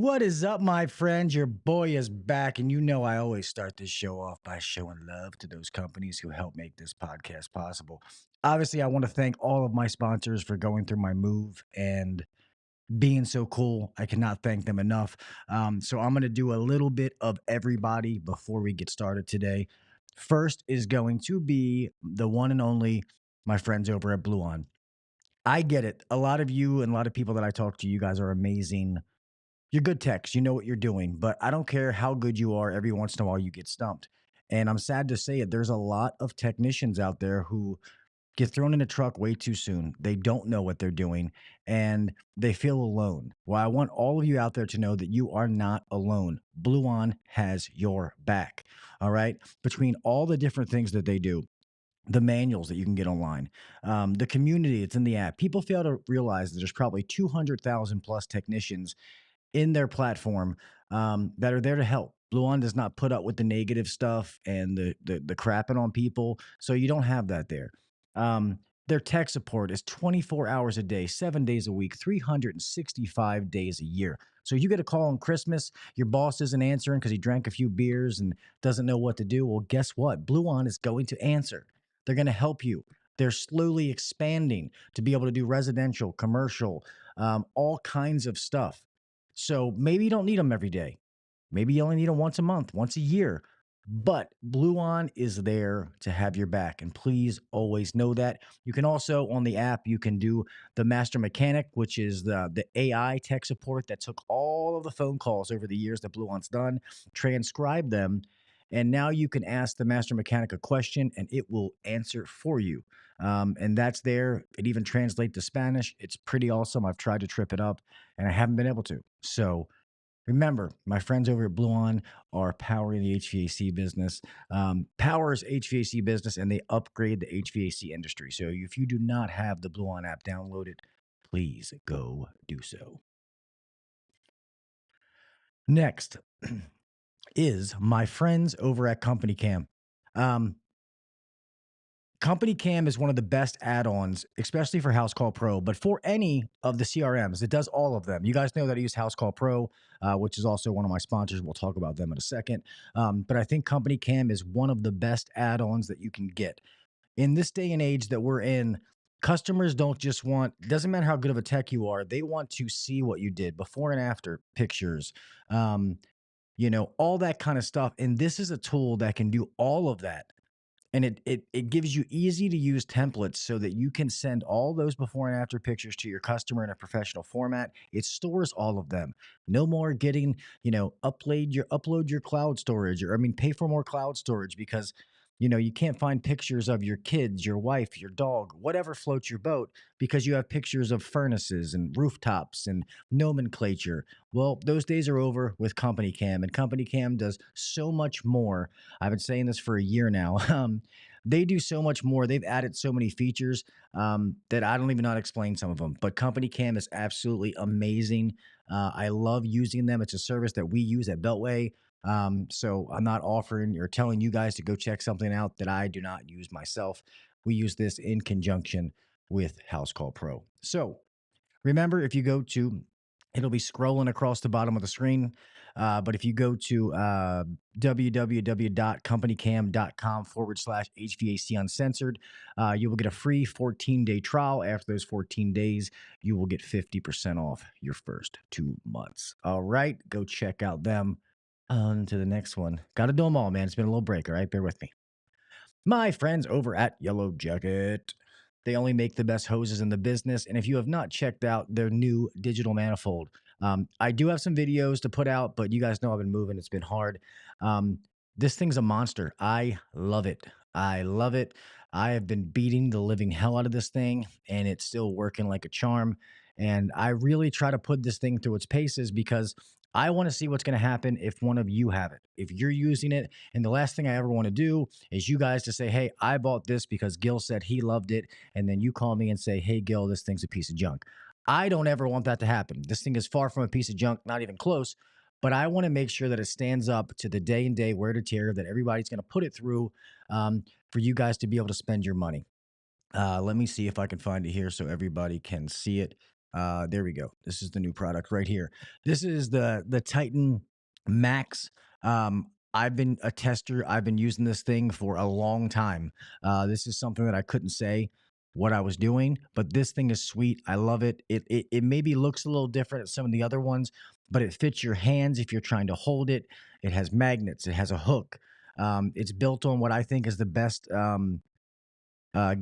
What is up, my friends? Your boy is back, and you know I always start this show off by showing love to those companies who help make this podcast possible. Obviously, I want to thank all of my sponsors for going through my move and being so cool. I cannot thank them enough. So I'm going to do a little bit of everybody before we get started today. First is going to be the one and only my friends over at BLUON. I get it. A lot of you and a lot of people that I talk to, you guys are amazing. You're good techs. You know what you're doing, but I don't care how good you are. Every once in a while, you get stumped. And I'm sad to say it. There's a lot of technicians out there who get thrown in a truck way too soon. They don't know what they're doing and they feel alone. Well, I want all of you out there to know that you are not alone. BLUON has your back. All right. Between all the different things that they do, the manuals that you can get online, the community that's in the app, people fail to realize that there's probably 200,000 plus technicians in their platform that are there to help. BLUON does not put up with the negative stuff and the crapping on people, so you don't have that there. Their tech support is 24 hours a day, 7 days a week, 365 days a year. So you get a call on Christmas, your boss isn't answering because he drank a few beers and doesn't know what to do. Well, guess what? BLUON is going to answer. They're going to help you. They're slowly expanding to be able to do residential, commercial, all kinds of stuff. So maybe you don't need them every day. Maybe you only need them once a month, once a year. But BLUON is there to have your back. And please always know that. You can also, on the app, you can do the Master Mechanic, which is the AI tech support that took all of the phone calls over the years that BLUON's done, transcribe them, and now you can ask the Master Mechanic a question and it will answer for you. And that's there. It even translates to Spanish. It's pretty awesome. I've tried to trip it up and I haven't been able to. So remember, my friends over at BLUON are powering the HVAC business, powers HVAC business, and they upgrade the HVAC industry. So if you do not have the BLUON app downloaded, please go do so. Next is my friends over at COMPANYCAM. Um, COMPANYCAM is one of the best add-ons, especially for HouseCall Pro, but for any of the CRMs, it does all of them. You guys know that I use HouseCall Pro, which is also one of my sponsors. We'll talk about them in a second. But I think COMPANYCAM is one of the best add-ons that you can get. In this day and age that we're in, customers don't just want, doesn't matter how good of a tech you are, they want to see what you did, before and after pictures, all that kind of stuff. And this is a tool that can do all of that. And it gives you easy to use templates so that you can send all those before and after pictures to your customer in a professional format. It stores all of them. No more getting, upload your cloud storage, or pay for more cloud storage because you can't find pictures of your kids, your wife, your dog, whatever floats your boat because you have pictures of furnaces and rooftops and nomenclature. Well, those days are over with COMPANYCAM, and COMPANYCAM does so much more. I've been saying this for a year now. They do so much more. They've added so many features that I don't even know how to explain some of them. But COMPANYCAM is absolutely amazing. I love using them. It's a service that we use at Beltway. So I'm not offering or telling you guys to go check something out that I do not use myself. We use this in conjunction with HouseCall Pro. So remember, if you go to, it'll be scrolling across the bottom of the screen. But if you go to www.companycam.com/HVAC Uncensored, you will get a free 14-day trial. After those 14 days, you will get 50% off your first 2 months. All right, go check out them. On to the next one. Got to do them all, man. It's been a little break, all right? Bear with me. My friends over at Yellow Jacket. They only make the best hoses in the business. And if you have not checked out their new digital manifold, I do have some videos to put out, but you guys know I've been moving. It's been hard. This thing's a monster. I love it. I love it. I have been beating the living hell out of this thing, and it's still working like a charm. And I really try to put this thing through its paces because I want to see what's going to happen if one of you have it, if you're using it. And the last thing I ever want to do is you guys to say, hey, I bought this because Gil said he loved it. And then you call me and say, hey, Gil, this thing's a piece of junk. I don't ever want that to happen. This thing is far from a piece of junk, not even close. But I want to make sure that it stands up to the day and day wear to tear, that everybody's going to put it through for you guys to be able to spend your money. Let me see if I can find it here so everybody can see it. There we go. This is the new product right here. This is the Titan Max. I've been a tester. I've been using this thing for a long time. This is something that I couldn't say what I was doing, but this thing is sweet. I love it. It maybe looks a little different at some of the other ones, but it fits your hands if you're trying to hold it. It has magnets. It has a hook. It's built on what I think is the best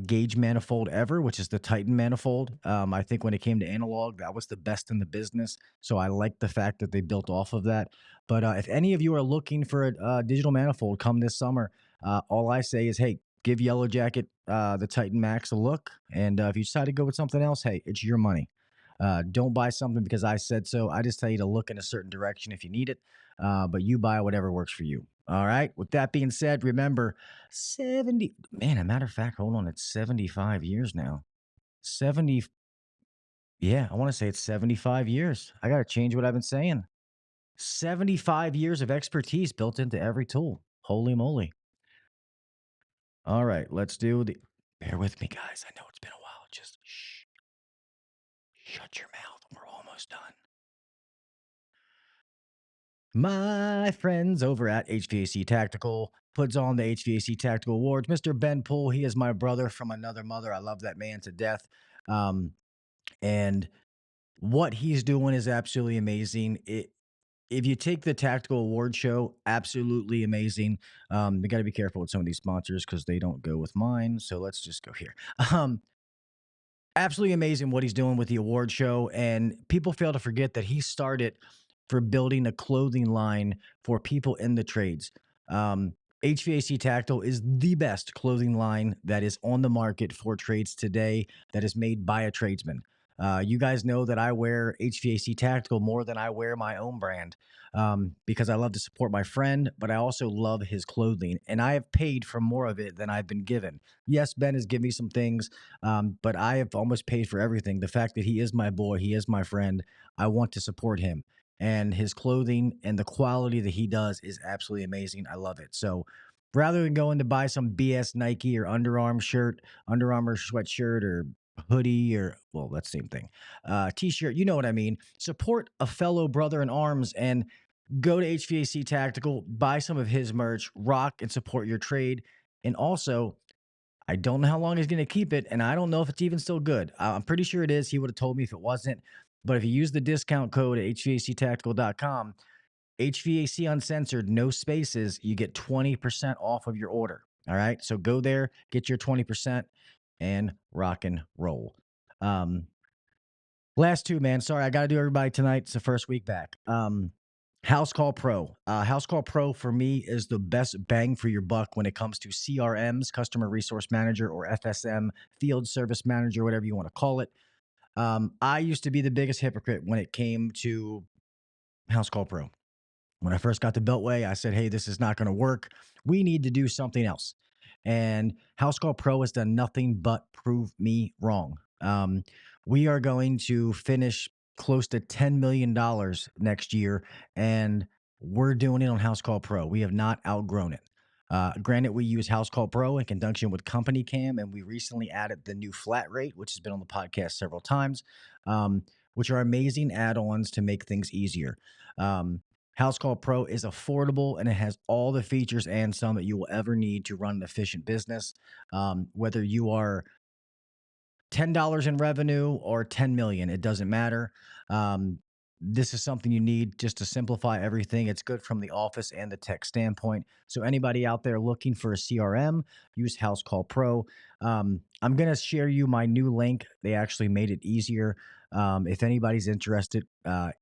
gauge manifold ever, which is the Titan manifold. I think when it came to analog, that was the best in the business. So I like the fact that they built off of that. But if any of you are looking for a digital manifold come this summer, all I say is, hey, give Yellow Jacket the Titan Max a look. And if you decide to go with something else, hey, it's your money. Don't buy something because I said so. I just tell you to look in a certain direction if you need it, but you buy whatever works for you. All right. With that being said, remember 70, man, a matter of fact, hold on, it's 75 years now. 70, yeah, I want to say it's 75 years. I got to change what I've been saying. 75 years of expertise built into every tool. Holy moly. All right, let's do the, bear with me, guys. I know it's been a while. Just shut your mouth. We're almost done. My friends over at HVAC Tactical puts on the HVAC Tactical Awards. Mr. Ben Poole, he is my brother from another mother. I love that man to death. Um, and what he's doing is absolutely amazing. If you take the Tactical Award show, absolutely amazing. You got to be careful with some of these sponsors because they don't go with mine. So let's just go here. Um, Absolutely amazing what he's doing with the award show. And people fail to forget that he started for building a clothing line for people in the trades. HVAC Tactile is the best clothing line that is on the market for trades today that is made by a tradesman. You guys know that I wear HVAC Tactical more than I wear my own brand because I love to support my friend, but I also love his clothing. And I have paid for more of it than I've been given. Yes, Ben has given me some things, but I have almost paid for everything. The fact that he is my boy, he is my friend, I want to support him. And his clothing and the quality that he does is absolutely amazing. I love it. So rather than going to buy some BS Nike or Under Armour sweatshirt or hoodie or, well, that's the same thing, t-shirt, you know what I mean? Support a fellow brother in arms and go to HVAC Tactical, buy some of his merch, rock and support your trade. And also, I don't know how long he's going to keep it, and I don't know if it's even still good. I'm pretty sure it is. He would have told me if it wasn't. But if you use the discount code at HVACtactical.com, HVAC Uncensored, no spaces, you get 20% off of your order. All right. So go there, get your 20% and rock and roll. Um, Last two, man. Sorry, I got to do everybody tonight. It's the first week back. House Call Pro. House Call Pro for me is the best bang for your buck when it comes to CRMs, Customer Resource Manager, or FSM, Field Service Manager, whatever you want to call it. I used to be the biggest hypocrite when it came to House Call Pro. When I first got to Beltway, I said, hey, this is not going to work. We need to do something else. And House Call Pro has done nothing but prove me wrong. We are going to finish close to $10 million next year, and we're doing it on House Call Pro. We have not outgrown it. Granted, we use House Call Pro in conjunction with CompanyCam, and we recently added the new flat rate, which has been on the podcast several times, which are amazing add-ons to make things easier. House Call Pro is affordable and it has all the features and some that you will ever need to run an efficient business. Whether you are $10 in revenue or 10 million, it doesn't matter. This is something you need just to simplify everything. It's good from the office and the tech standpoint. So anybody out there looking for a CRM, use House Call Pro. I'm going to share you my new link. They actually made it easier. If anybody's interested,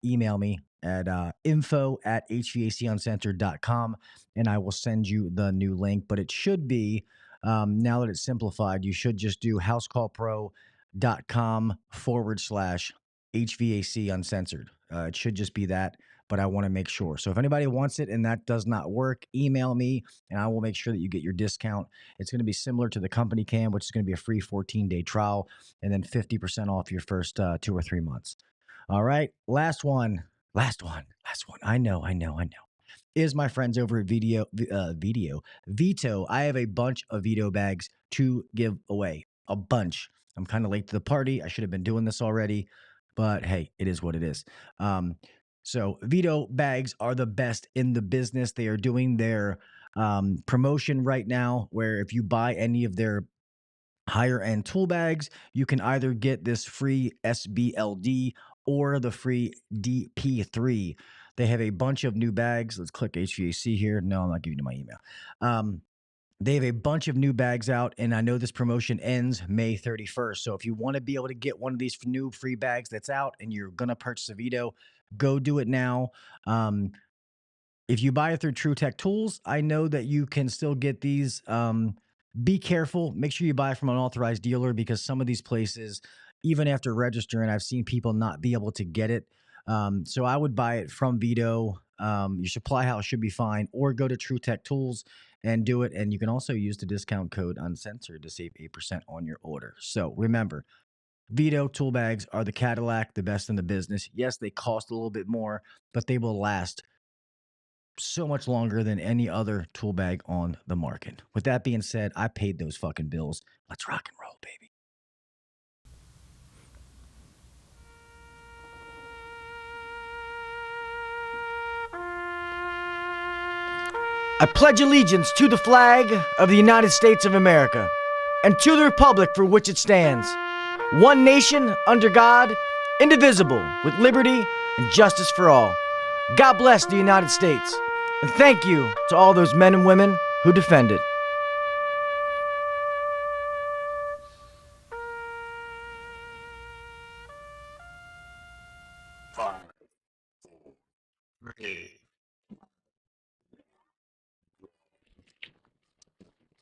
email me at info@hvacuncensored.com and I will send you the new link. But it should be, now that it's simplified, you should just do housecallpro.com/HVAC Uncensored. It should just be that, but I want to make sure. So if anybody wants it and that does not work, email me and I will make sure that you get your discount. It's going to be similar to the CompanyCam, which is going to be a free 14-day trial and then 50% off your first 2 or 3 months. All right. Last one. I know. Is my friends over at VETO. I have a bunch of VETO bags to give away. A bunch. I'm kind of late to the party. I should have been doing this already. but hey, it is what it is. Um, so Veto bags are the best in the business. They are doing their promotion right now, where if you buy any of their higher end tool bags, you can either get this free SBLD or the free DP3. They have a bunch of new bags. Let's click HVAC here. No, I'm not giving you my email. They have a bunch of new bags out, and I know this promotion ends May 31st. So if you want to be able to get one of these new free bags that's out and you're going to purchase a Veto, go do it now. Um, if you buy it through True Tech Tools, I know that you can still get these. Be careful. Make sure you buy from an authorized dealer, because some of these places, even after registering, I've seen people not be able to get it. So I would buy it from Veto. Your supply house should be fine, or go to True Tech Tools and do it. And you can also use the discount code Uncensored to save 8% on your order. So remember, Veto tool bags are the Cadillac, the best in the business. Yes, they cost a little bit more, but they will last so much longer than any other tool bag on the market. With that being said, I paid those fucking bills. Let's rock and roll, baby. I pledge allegiance to the flag of the United States of America and to the republic for which it stands, one nation under God, indivisible, with liberty and justice for all. God bless the United States, and thank you to all those men and women who defend it.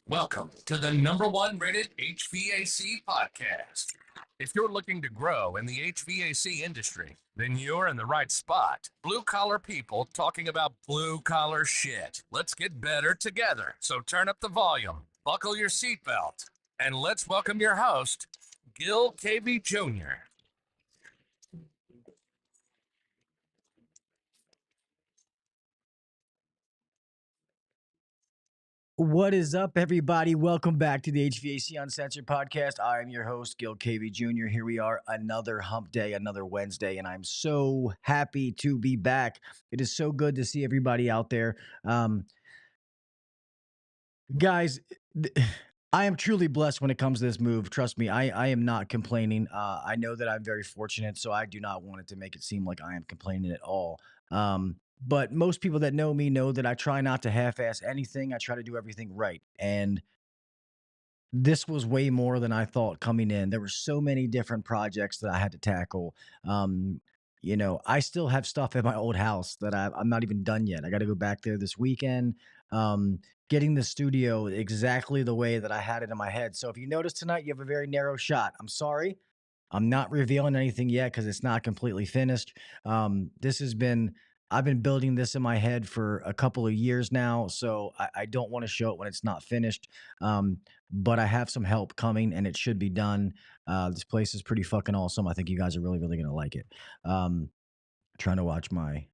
Welcome to the #1 rated HVAC podcast. If you're looking to grow in the HVAC industry, then you're in the right spot. Blue collar people talking about blue collar shit. Let's get better together. So turn up the volume, buckle your seatbelt, and let's welcome your host, Gil KV Jr. What is up, everybody? Welcome back to the HVAC Uncensored Podcast. I am your host, Gil KV Jr. Here we are, another hump day, another Wednesday, and I'm so happy to be back. It is so good to see everybody out there. Guys, I am truly blessed when it comes to this move. Trust me, I am not complaining. I know that I'm very fortunate, so I do not want it to make it seem like I am complaining at all. But most people that know me know that I try not to half-ass anything. I try to do everything right. And this was way more than I thought coming in. There were so many different projects that I had to tackle. Um, I still have stuff at my old house that I'm not even done yet. I got to go back there this weekend. Getting the studio exactly the way that I had it in my head. So if you notice tonight, you have a very narrow shot. I'm sorry. I'm not revealing anything yet because it's not completely finished. This has been I've been building this in my head for a couple of years now, so I don't want to show it when it's not finished. But I have some help coming, and it should be done. This place is pretty fucking awesome. I think you guys are really, really gonna like it. Trying to watch my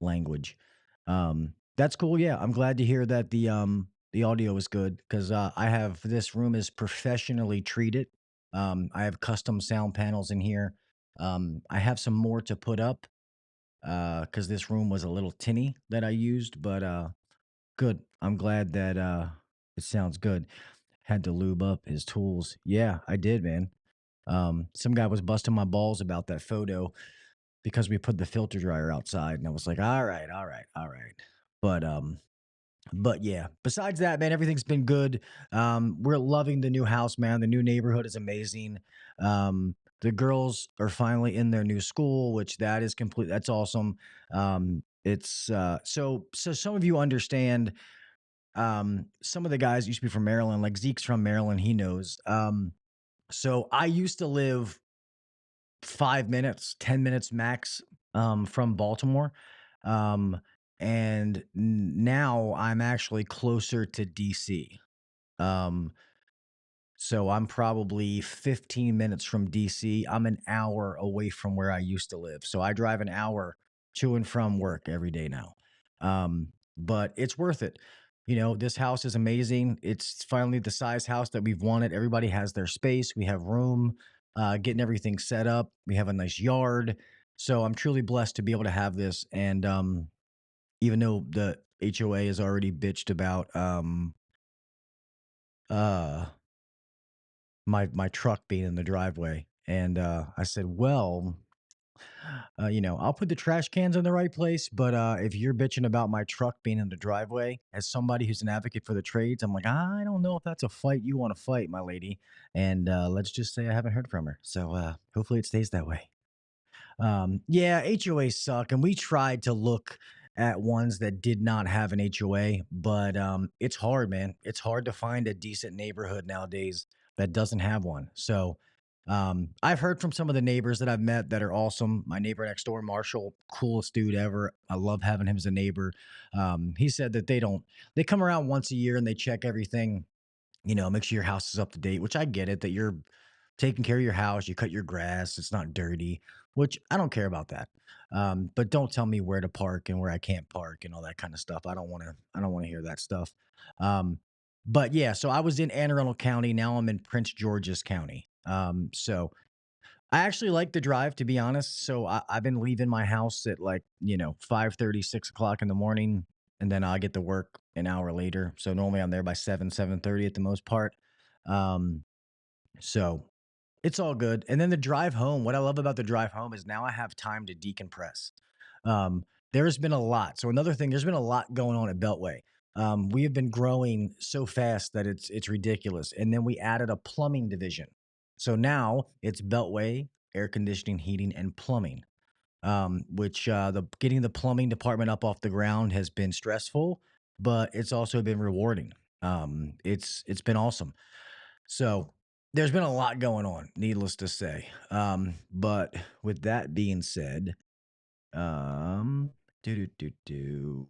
language. That's cool. Yeah, I'm glad to hear that the audio is good, because I have this room is professionally treated. I have custom sound panels in here. I have some more to put up because this room was a little tinny that I used, but good. I'm glad that it sounds good. Had to lube up his tools. Yeah, I did, man. Some guy was busting my balls about that photo because we put the filter dryer outside, and I was like, all right, all right, all right. But yeah, besides that, man, everything's been good. We're loving the new house, man. The new neighborhood is amazing. The girls are finally in their new school, which that is complete. That's awesome. It's so some of you understand. Some of the guys used to be from Maryland, like Zeke's from Maryland. He knows. So I used to live 5 minutes, 10 minutes max from Baltimore. Um, and now I'm actually closer to DC. Um, so I'm probably 15 minutes from DC. I'm an hour away from where I used to live. So I drive an hour to and from work every day now. But it's worth it. This house is amazing. It's finally the size house that we've wanted. Everybody has their space. We have room. getting everything set up. We have a nice yard. So I'm truly blessed to be able to have this. And even though the HOA has already bitched about uh, my truck being in the driveway, and I said, well, I'll put the trash cans in the right place, but if you're bitching about my truck being in the driveway, as somebody who's an advocate for the trades, I'm like, I don't know if that's a fight you want to fight, my lady. And let's just say I haven't heard from her. So hopefully it stays that way. Yeah, HOAs suck, and we tried to look at ones that did not have an HOA, but it's hard, man. It's hard to find a decent neighborhood nowadays that doesn't have one. So I've heard from some of the neighbors that I've met that are awesome. My neighbor next door, Marshall, coolest dude ever. I love having him as a neighbor. He said that they come around once a year and they check everything, make sure your house is up to date, which I get it, that you're taking care of your house, you cut your grass, it's not dirty, which I don't care about that. But don't tell me where to park and where I can't park and all that kind of stuff. I don't want to hear that stuff. Um, but yeah, so I was in Anne Arundel County. Now I'm in Prince George's County. So I actually like the drive, to be honest. So I've been leaving my house at like, 5:30, 6 o'clock in the morning, and then I get to work an hour later. So normally I'm there by 7:30 at the most part. Um, so it's all good. And then the drive home, what I love about the drive home is now I have time to decompress. There's been a lot. So another thing, there's been a lot going on at Beltway. We have been growing so fast that it's ridiculous. And then we added a plumbing division. So now it's Beltway, air conditioning, heating, and plumbing. Which the getting the plumbing department up off the ground has been stressful, but it's also been rewarding. It's been awesome. So there's been a lot going on, needless to say. But with that being said, um, do do do do.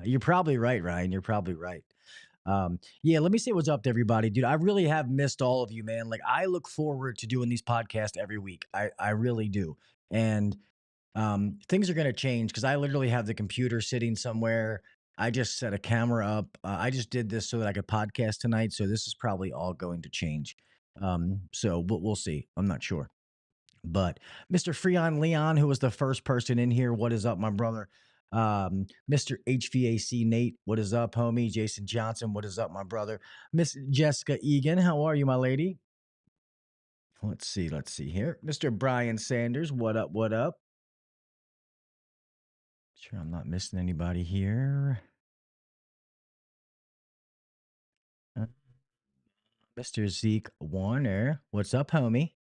You're probably right, Ryan. You're probably right. Yeah, let me say what's up to everybody, dude. I really have missed all of you, man. Like I look forward to doing these podcasts every week. I really do. And things are going to change because I literally have the computer sitting somewhere. I just set a camera up. I just did this so that I could podcast tonight. So this is probably all going to change. So we'll see. I'm not sure. But Mr. Freon Leon, who was the first person in here, what is up, my brother? Mr. HVAC Nate, what is up, homie? Jason Johnson, what is up, my brother? Miss Jessica Egan, how are you, my lady? Let's see here. Mr. Brian Sanders, what up, what up? Sure, I'm not missing anybody here. Uh, Mr. Zeke Warner, what's up, homie?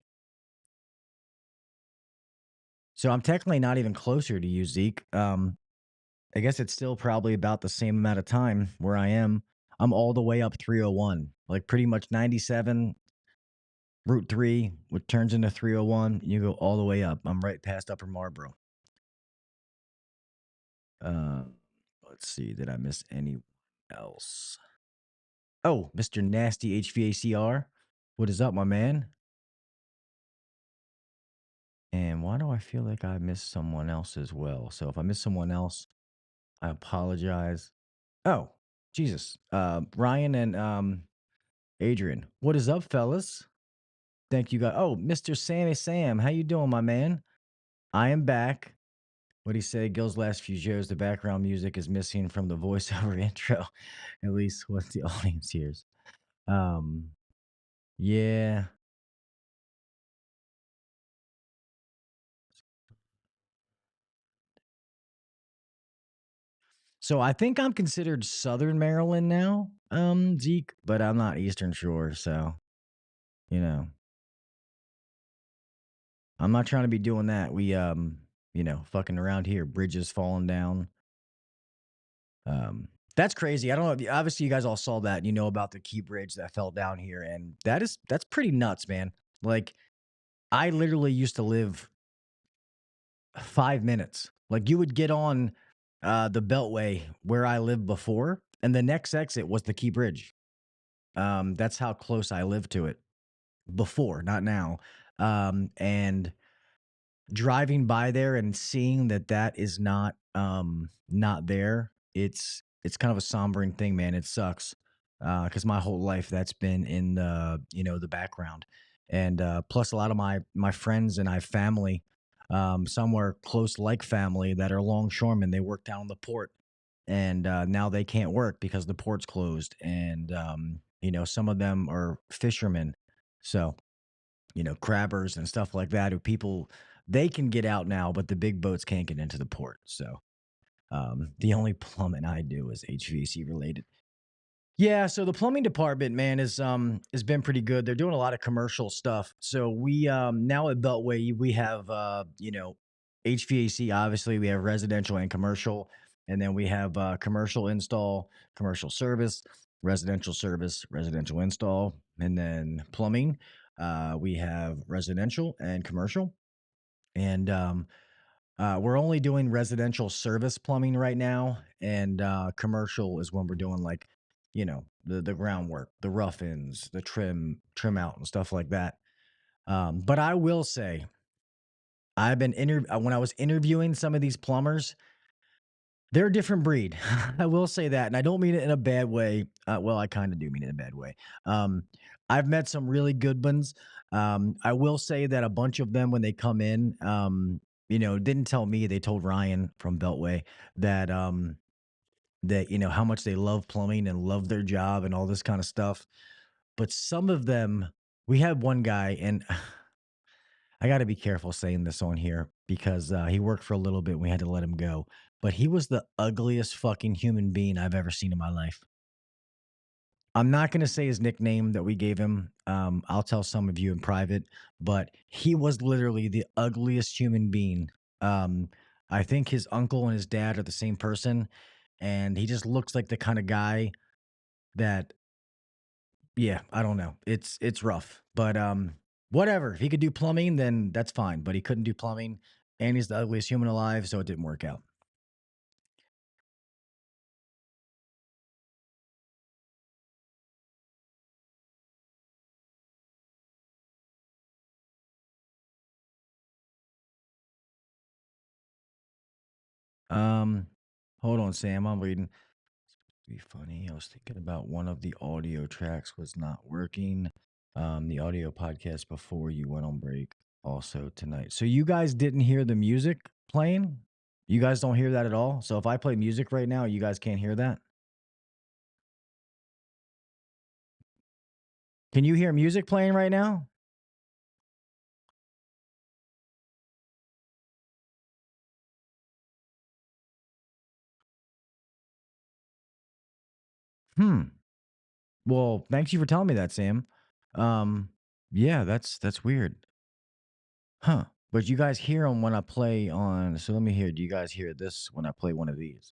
So I'm technically not even closer to you, Zeke. I guess it's still probably about the same amount of time where I am. I'm all the way up 301, like pretty much 97, Route 3, which turns into 301. You go all the way up. I'm right past Upper Marlboro. Uh, let's see. Did I miss any else? Oh, Mr. Nasty HVACR. What is up, my man? And why do I feel like I missed someone else as well? So if I miss someone else, I apologize. Oh, Jesus. Ryan and Adrian. What is up, fellas? Thank you guys. Oh, Mr. Sammy Sam, how you doing, my man? I am back. What he said, Gil's last few shows, the background music is missing from the voiceover intro, at least what the audience hears. Um, yeah. So I think I'm considered Southern Maryland now, Zeke, but I'm not Eastern Shore, so you know, I'm not trying to be doing that. We fucking around here, bridges falling down. That's crazy. I don't know. Obviously, you guys all saw that. You know about the Key Bridge that fell down here, and that's pretty nuts, man. Like, I literally used to live 5 minutes. Like, you would get on the Beltway where I lived before, and the next exit was the Key Bridge. That's how close I lived to it before, not now. And driving by there and seeing that is not there, it's kind of a sombering thing, man. It sucks because my whole life that's been in the the background, and plus a lot of my friends and I family, somewhere close like family that are longshoremen. They work down on the port, and now they can't work because the port's closed, and some of them are fishermen, so crabbers and stuff like that. Who people they can get out now, but the big boats can't get into the port. So the only plumbing I do is HVAC related. Yeah, so the plumbing department, man, is has been pretty good. They're doing a lot of commercial stuff. So we now at Beltway we have HVAC. Obviously, we have residential and commercial, and then we have commercial install, commercial service, residential install, and then plumbing. We have residential and commercial, and we're only doing residential service plumbing right now, and commercial is when we're doing like, the groundwork, the rough-ins, the trim out, and stuff like that. But I will say, when I was interviewing some of these plumbers, they're a different breed. I will say that, and I don't mean it in a bad way. Well, I kind of do mean it in a bad way. Um, I've met some really good ones. I will say that a bunch of them, when they come in, didn't tell me. They told Ryan from Beltway that how much they love plumbing and love their job and all this kind of stuff. But some of them, we had one guy, and I got to be careful saying this on here because he worked for a little bit. And we had to let him go, but he was the ugliest fucking human being I've ever seen in my life. I'm not going to say his nickname that we gave him. I'll tell some of you in private, but he was literally the ugliest human being. Um, I think his uncle and his dad are the same person, and he just looks like the kind of guy that, yeah, I don't know. It's rough, but whatever. If he could do plumbing, then that's fine. But he couldn't do plumbing, and he's the ugliest human alive, so it didn't work out. Um, hold on, Sam. I'm reading. Be funny. I was thinking about one of the audio tracks was not working. The audio podcast before you went on break also tonight. So you guys didn't hear the music playing? You guys don't hear that at all? So if I play music right now, you guys can't hear that? Can you hear music playing right now? Hmm. Well, thanks you for telling me that, Sam. Um, yeah, that's weird. Huh. But you guys hear them when I play on, so let me hear. Do you guys hear this when I play one of these?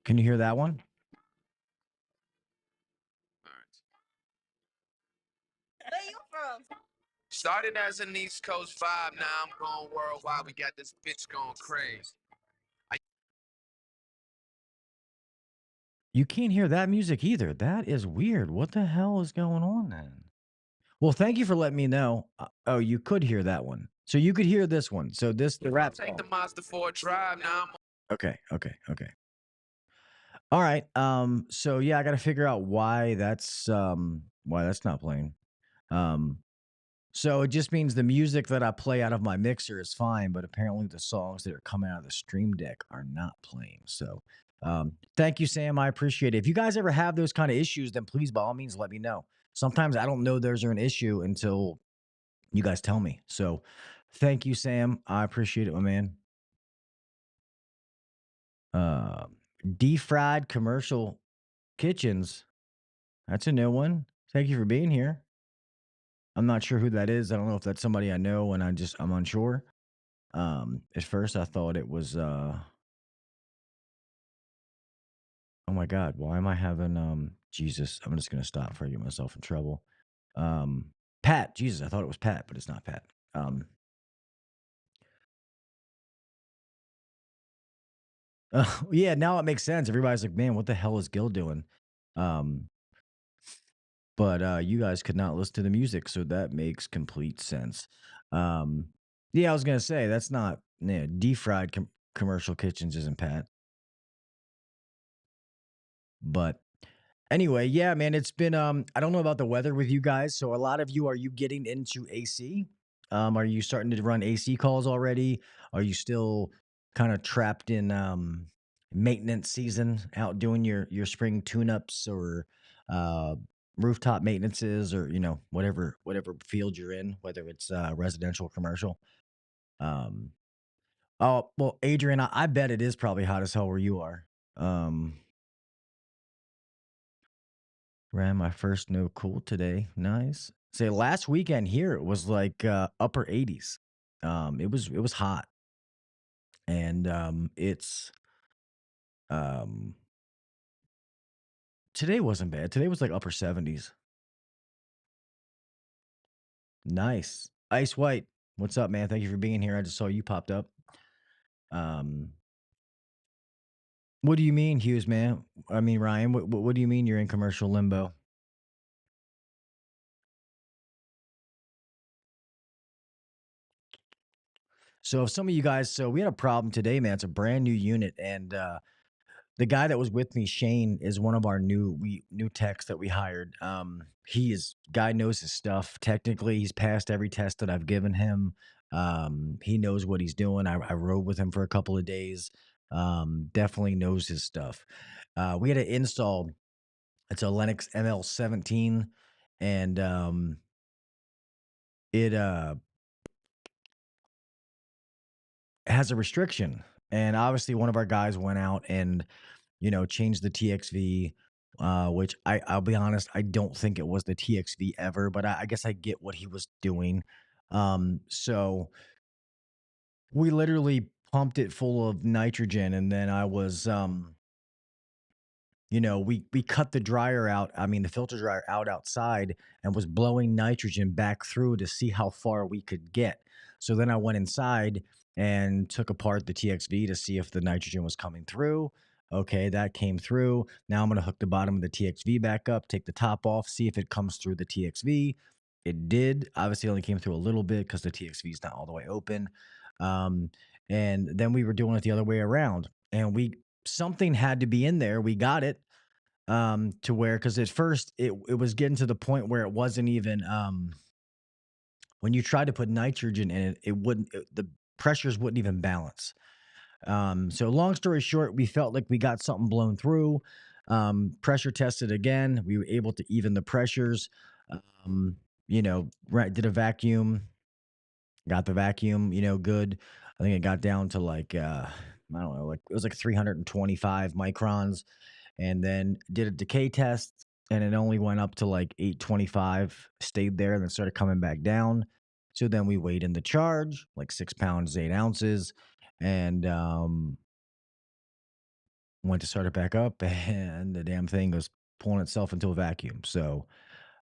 Can you hear that one? Started as an East Coast vibe, now I'm going worldwide. We got this bitch going crazy. You can't hear that music either. That is weird. What the hell is going on then? Well, thank you for letting me know. Oh, you could hear that one. So you could hear this one. So this the rap Take song. the Monster for a drive, now I'm Okay. All right. So yeah, I got to figure out why that's not playing. Um so it just means the music that I play out of my mixer is fine, but apparently the songs that are coming out of the stream deck are not playing. So thank you, Sam. I appreciate it. If you guys ever have those kind of issues, then please by all means let me know. Sometimes I don't know there's an issue until you guys tell me. So thank you, Sam. I appreciate it, my man. Uh, Deep-fried commercial kitchens. That's a new one. Thank you for being here. I'm not sure who that is. I don't know if that's somebody I know, and I'm unsure. At first I thought it was oh my god, why am I having Jesus, I'm just gonna stop before I get myself in trouble. Um Pat, Jesus, I thought it was Pat, but it's not Pat. Um yeah, now it makes sense. Everybody's like, man, what the hell is Gil doing? Um, but you guys could not listen to the music, so that makes complete sense. Um, yeah, I was gonna say that's not, yeah, deep fried. commercial kitchens isn't pat. But anyway, yeah, man, it's been I don't know about the weather with you guys. So a lot of you, are you getting into AC? Are you starting to run AC calls already? Are you still kind of trapped in maintenance season, out doing your spring tune-ups or uh rooftop maintenances, or whatever field you're in, whether it's residential or commercial? Um oh well, Adrian, I bet it is probably hot as hell where you are. Um Ran my first no cool today. Nice. Say last weekend here it was like upper 80s. It was hot, and it's um today wasn't bad. Today was like upper 70s. Nice. Ice White. What's up, man? Thank you for being here. I just saw you popped up. Um what do you mean, Hughes, man? I mean, Ryan, what do you mean you're in commercial limbo? So if some of you guys, so we had a problem today, man. It's a brand new unit, and the guy that was with me, Shane, is one of our new techs that we hired. He is guy knows his stuff. Technically, he's passed every test that I've given him. He knows what he's doing. I rode with him for a couple of days. Definitely knows his stuff. We had an install. It's a Lennox ML17, and it has a restriction. And obviously, one of our guys went out and changed the TXV, which I'll be honest, I don't think it was the TXV ever, but I guess I get what he was doing. So we literally pumped it full of nitrogen, and then I was, we cut the dryer out. I mean, the filter dryer out outside, and was blowing nitrogen back through to see how far we could get. So then I went inside and took apart the TXV to see if the nitrogen was coming through. Okay, that came through. Now I'm going to hook the bottom of the TXV back up, take the top off, see if it comes through the TXV. It did. Obviously, it only came through a little bit because the TXV is not all the way open. Um, and then we were doing it the other way around, and something had to be in there. We got it to where, because at first it was getting to the point where it wasn't even when you tried to put nitrogen in it, the pressures wouldn't even balance. So long story short, we felt like we got something blown through. Pressure tested again. We were able to even the pressures. Right, did a vacuum, got the vacuum, good. I think it got down to like I don't know, like it was like 325 microns, and then did a decay test, and it only went up to like 825, stayed there, and then started coming back down. So then we weighed in the charge, like 6 pounds 8 ounces, and went to start it back up, and the damn thing was pulling itself into a vacuum. So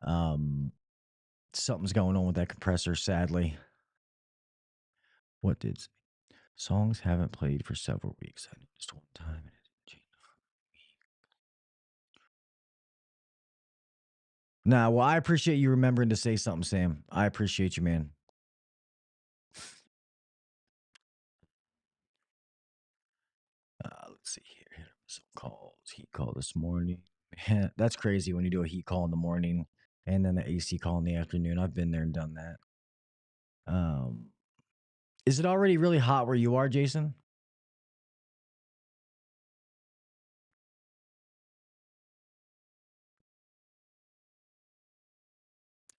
um something's going on with that compressor, sadly. What did songs haven't played for several weeks? I noticed one time and it didn't change. Nah, well, I appreciate you remembering to say something, Sam. I appreciate you, man. Let's see here. Hit up some calls. Heat call this morning. Man, that's crazy when you do a heat call in the morning and then the AC call in the afternoon. I've been there and done that. Um, is it already really hot where you are, Jason?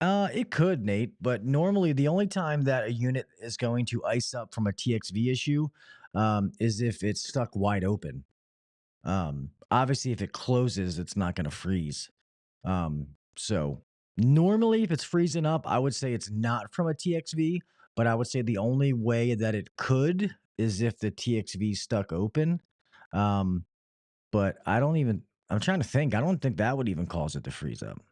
It could, Nate, but normally the only time that a unit is going to ice up from a TXV issue is if it's stuck wide open. Obviously, if it closes, it's not going to freeze. So normally, if it's freezing up, I would say it's not from a TXV, but I would say the only way that it could is if the TXV stuck open. Um, but I'm trying to think. I don't think that would even cause it to freeze up.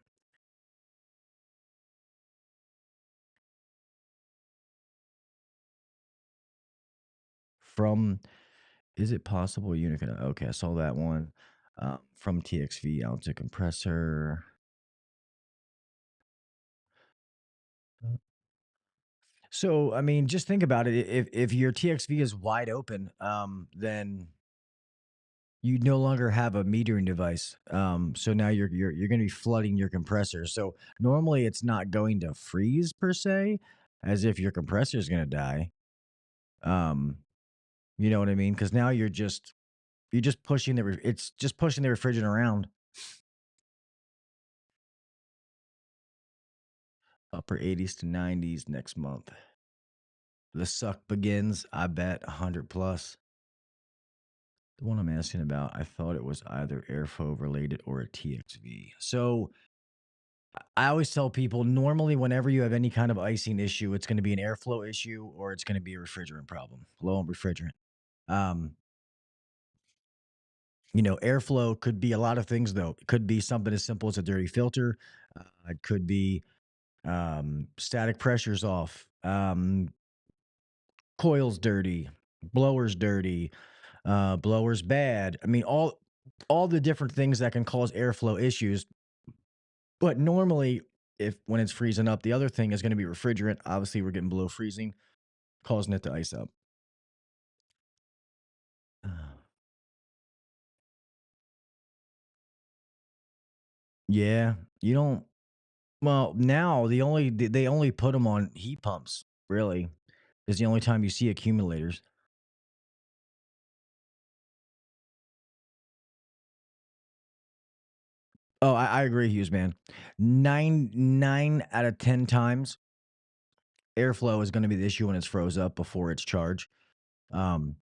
From Is it possible unit can, okay, I saw that one. From TXV out to compressor. So, I mean, just think about it. If your TXV is wide open, then you no longer have a metering device. So now you're going to be flooding your compressor. So normally it's not going to freeze per se, as if your compressor is going to die. Um, you know what I mean? Because now you're just pushing it's just pushing the refrigerant around. Upper 80s to 90s next month. The suck begins. I bet 100 plus. The one I'm asking about, I thought it was either airflow related or a TXV. So I always tell people normally, whenever you have any kind of icing issue, it's going to be an airflow issue or it's going to be a refrigerant problem, low on refrigerant. Um, Airflow could be a lot of things, though. It could be something as simple as a dirty filter, it could be static pressures off, coils dirty, blowers dirty, blowers bad. I mean, all the different things that can cause airflow issues. But normally, if when it's freezing up, the other thing is going to be refrigerant. Obviously, we're getting below freezing, causing it to ice up. Yeah, you don't. Well, now they only put them on heat pumps. Really, is the only time you see accumulators. Oh, I agree, Hughes, man. Nine out of 10 times, airflow is going to be the issue when it's froze up before it's charged. Um,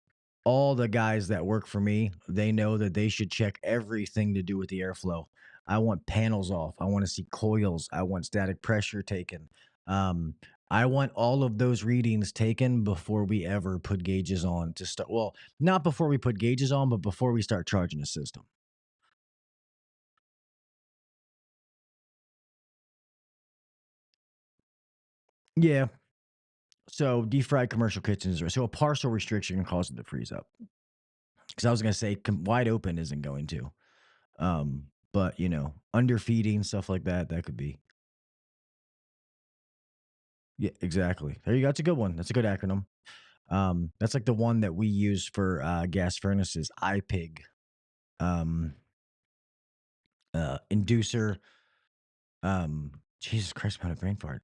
all the guys that work for me, they know that they should check everything to do with the airflow. I want panels off. I want to see coils. I want static pressure taken. Um, I want all of those readings taken before we ever put gauges on to start. Well, not before we put gauges on, but before we start charging the system. Yeah. So defried commercial kitchens, so a partial restriction can cause it to freeze up. Because I was going to say wide open isn't going to. But underfeeding stuff like that, that could be. Yeah, exactly. There you go. That's a good one. That's a good acronym. That's like the one that we use for gas furnaces. IPIG, um, inducer. Jesus Christ, I'm having a brain fart.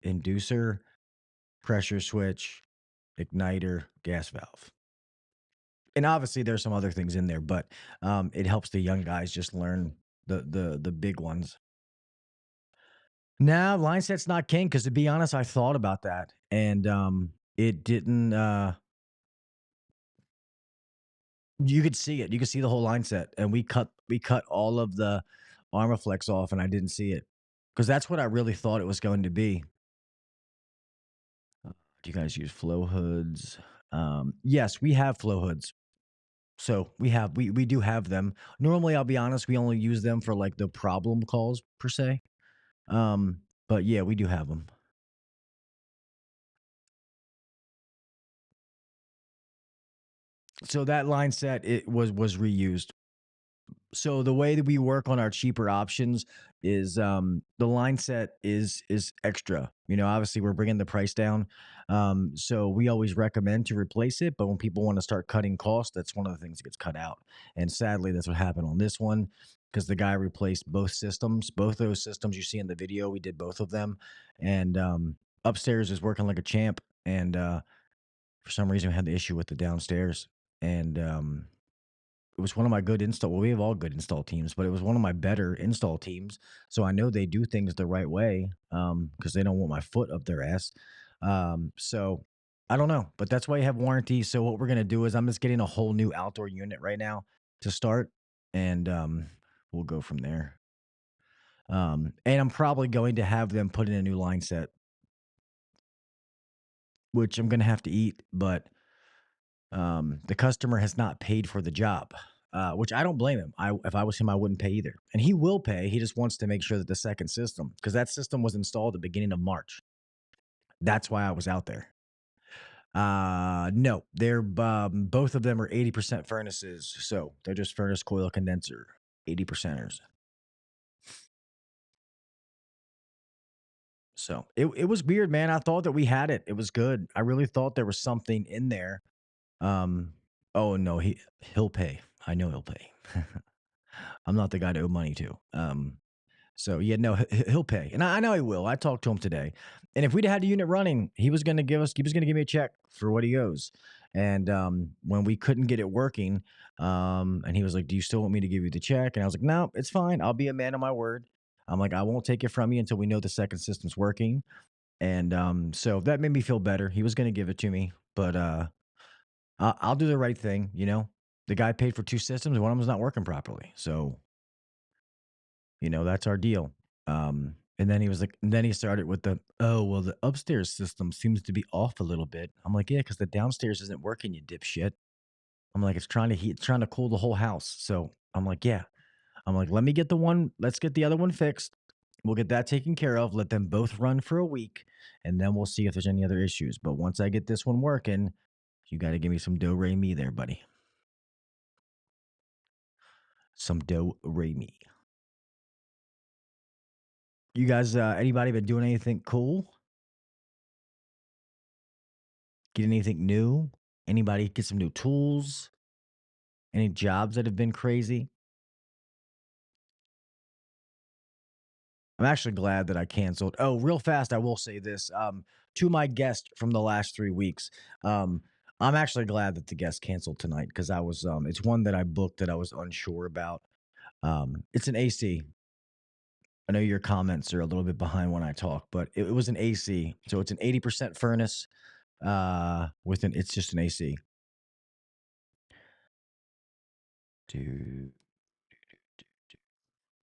Inducer, pressure switch, igniter, gas valve. And obviously, there's some other things in there, but it helps the young guys just learn the big ones. Nah, line set's not king because to be honest, I thought about that and it didn't. You could see it. You could see the whole line set, and we cut all of the armor flex off, and I didn't see it because that's what I really thought it was going to be. Do you guys use flow hoods? Yes, we have flow hoods. So we do have them. Normally, I'll be honest, we only use them for like the problem calls per se. But yeah, we do have them. So that line set it was reused. So the way that we work on our cheaper options is the line set is extra. Obviously we're bringing the price down. So we always recommend to replace it, but when people want to start cutting costs, that's one of the things that gets cut out. And sadly, that's what happened on this one because the guy replaced both systems. Both those systems you see in the video, we did both of them. And upstairs is working like a champ. And for some reason, we had the issue with the downstairs. And it was one of my good install. Well, we have all good install teams, but it was one of my better install teams. So I know they do things the right way because they don't want my foot up their ass. So I don't know, but that's why you have warranty. So what we're gonna do is I'm just getting a whole new outdoor unit right now to start, and we'll go from there. And I'm probably going to have them put in a new line set, which I'm gonna have to eat, but the customer has not paid for the job, which I don't blame him. If I was him, I wouldn't pay either. And he will pay. He just wants to make sure that the second system, because that system was installed at the beginning of March. That's why I was out there. No, they're both of them are 80% furnaces, so they're just furnace coil condenser, 80 percenters. So it was weird, man. I thought that we had it. It was good. I really thought there was something in there. Um, oh no, he'll pay. I know he'll pay. I'm not the guy to owe money to. So yeah, no, he'll pay, and I know he will. I talked to him today, and if we'd had the unit running, he was going to give me a check for what he owes. And when we couldn't get it working, and he was like, "Do you still want me to give you the check?" And I was like, "No, it's fine. I'll be a man of my word. I'm like, I won't take it from you until we know the second system's working." And so that made me feel better. He was going to give it to me, but I'll do the right thing. The guy paid for two systems, and one of them's not working properly. So that's our deal. And then he was like, and then he started with oh, well, the upstairs system seems to be off a little bit. I'm like, yeah, because the downstairs isn't working, you dipshit. I'm like, it's trying to heat, it's trying to cool the whole house. So I'm like, yeah. I'm like, let's get the other one fixed. We'll get that taken care of. Let them both run for a week, and then we'll see if there's any other issues. But once I get this one working, you got to give me some do re mi there, buddy. Some do re mi. You guys, anybody been doing anything cool? Get anything new? Anybody get some new tools? Any jobs that have been crazy? I'm actually glad that I canceled. Oh, real fast, I will say this. To my guest from the last 3 weeks, I'm actually glad that the guest canceled tonight because it's one that I booked that I was unsure about. It's an AC. I know your comments are a little bit behind when I talk, but it was an AC. So it's an 80% furnace, it's just an AC. Dude.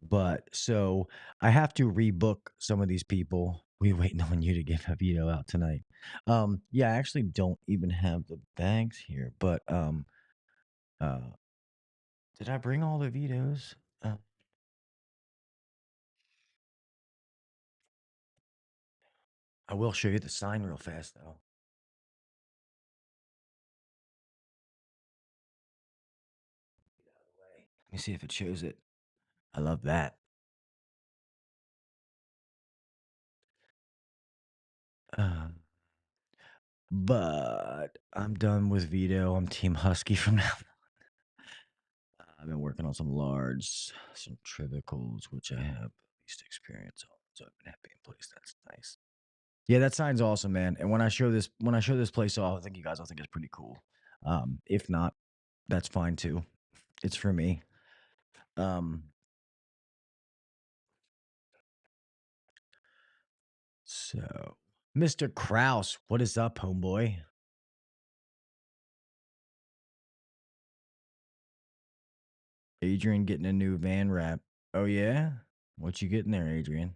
But so I have to rebook some of these people. We waiting on you to get a veto out tonight. Yeah, I actually don't even have the bags here, but uh, did I bring all the vetoes? I will show you the sign real fast though. Let me see if it shows it. I love that. Uh, but I'm done with veto. I'm Team Husky from now. I've been working on some large centrifugals, which I have least experience on. So I've been happy in place. That's nice. Yeah, that sign's awesome, man. And when I show this place off, I think you guys will think it's pretty cool. If not, that's fine too. It's for me. Um, so Mr. Kraus, what is up, homeboy? Adrian getting a new van wrap. Oh yeah? What you getting there, Adrian?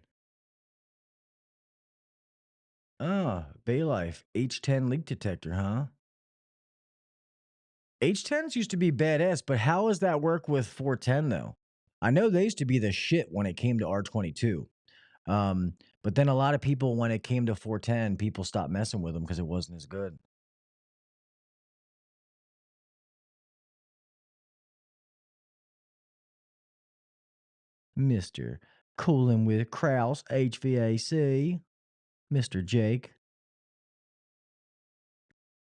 Oh, Baylife H10 leak detector, huh? H10s used to be badass, but how does that work with 410 though? I know they used to be the shit when it came to R22. Um, but then a lot of people, when it came to 410, people stopped messing with them because it wasn't as good. Mr. Cooling with Kraus HVAC, Mr. Jake.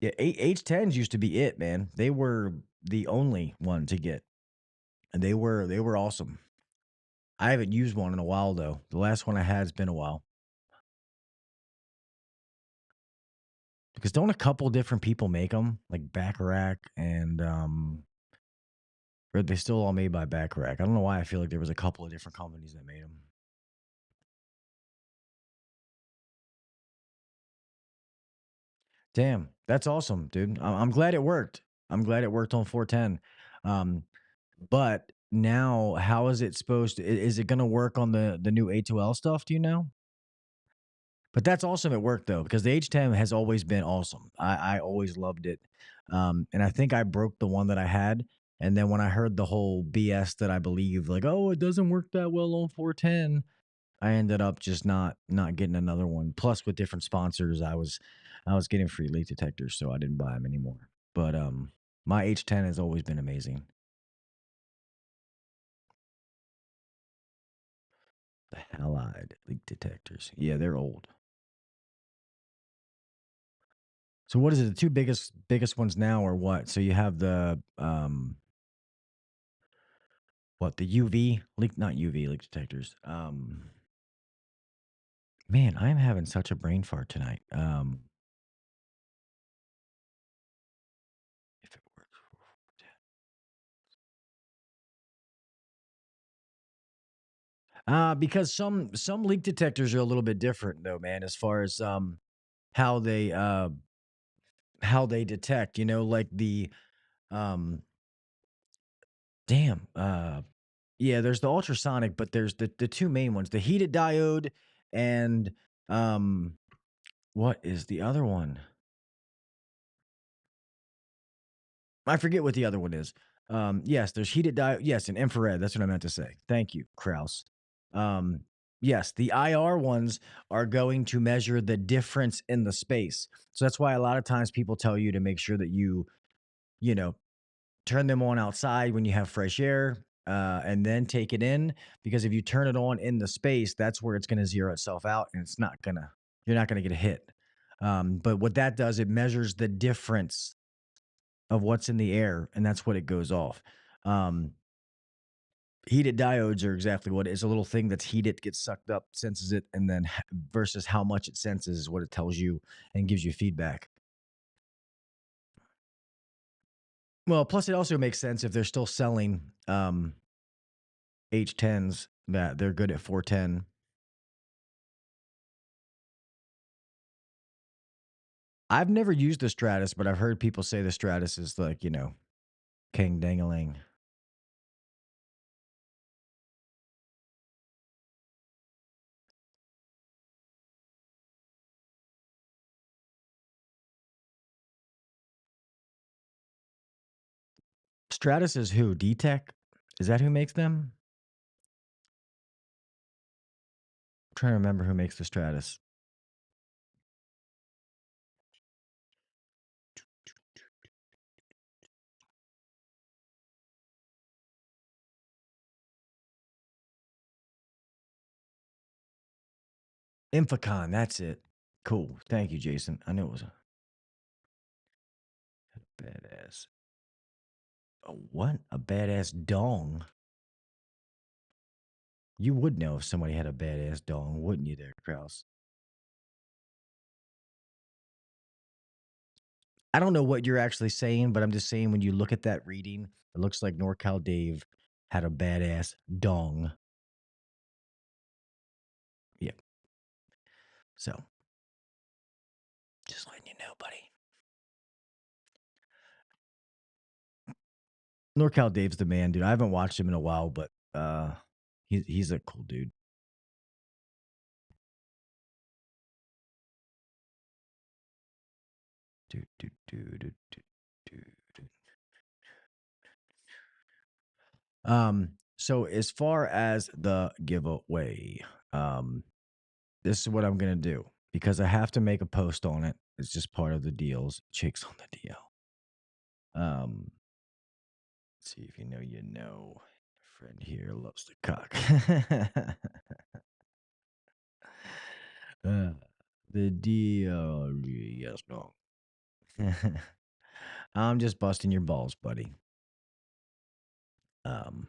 Yeah, H10s used to be it, man. They were the only one to get, and they were awesome. I haven't used one in a while though. The last one I had's been a while. Because don't a couple different people make them, like Bacharach and or they still all made by Bacharach? I don't know why I feel like there was a couple of different companies that made them. Damn, that's awesome, dude. I'm glad it worked. I'm glad it worked on 410. Um, but now, how is it supposed to? Is it going to work on the new A2L stuff? Do you know? But that's awesome. It worked though, because the H10 has always been awesome. I always loved it, and I think I broke the one that I had. And then when I heard the whole BS that I believe, like, oh, it doesn't work that well on 410, I ended up just not getting another one. Plus, with different sponsors, I was getting free leak detectors, so I didn't buy them anymore. But my H10 has always been amazing. The Halide leak detectors, yeah, they're old. So what is it? The two biggest ones now are what? So you have the what, the UV leak, not UV leak detectors. Man, I'm having such a brain fart tonight. If it works. Because some leak detectors are a little bit different though, man, as far as how they uh how they detect, like the um damn yeah, there's the ultrasonic, but there's the two main ones, the heated diode and um what is the other one? I forget what the other one is. Yes, there's heated diode. Yes, and infrared. That's what I meant to say. Thank you, Kraus. Um, yes, the IR ones are going to measure the difference in the space. So that's why a lot of times people tell you to make sure that you know, turn them on outside when you have fresh air, and then take it in. Because if you turn it on in the space, that's where it's going to zero itself out, and you're not gonna get a hit. But what that does, it measures the difference of what's in the air, and that's what it goes off. Um, Heated diodes are exactly what it is. A little thing that's heated gets sucked up, senses it, and then versus how much it senses is what it tells you and gives you feedback. Well, plus it also makes sense if they're still selling H10s that they're good at 410. I've never used the Stratus, but I've heard people say the Stratus is like, king dangaling. Stratus is who? D-Tech? Is that who makes them? I'm trying to remember who makes the Stratus. Infocon, that's it. Cool. Thank you, Jason. I knew it was a badass. A what? A badass dong. You would know if somebody had a badass dong, wouldn't you, there, Kraus? I don't know what you're actually saying, but I'm just saying when you look at that reading, it looks like NorCal Dave had a badass dong. Yeah. So, just letting you know, buddy. NorCal Dave's the man, dude. I haven't watched him in a while, but he's a cool dude. Do, do, do, do, do, do, do. So as far as the giveaway, this is what I'm gonna do because I have to make a post on it. It's just part of the deals. Chicks on the DL. Let's see if you know, you know. Friend here loves the cock. uh, the deal, yes, no. I'm just busting your balls, buddy. Um,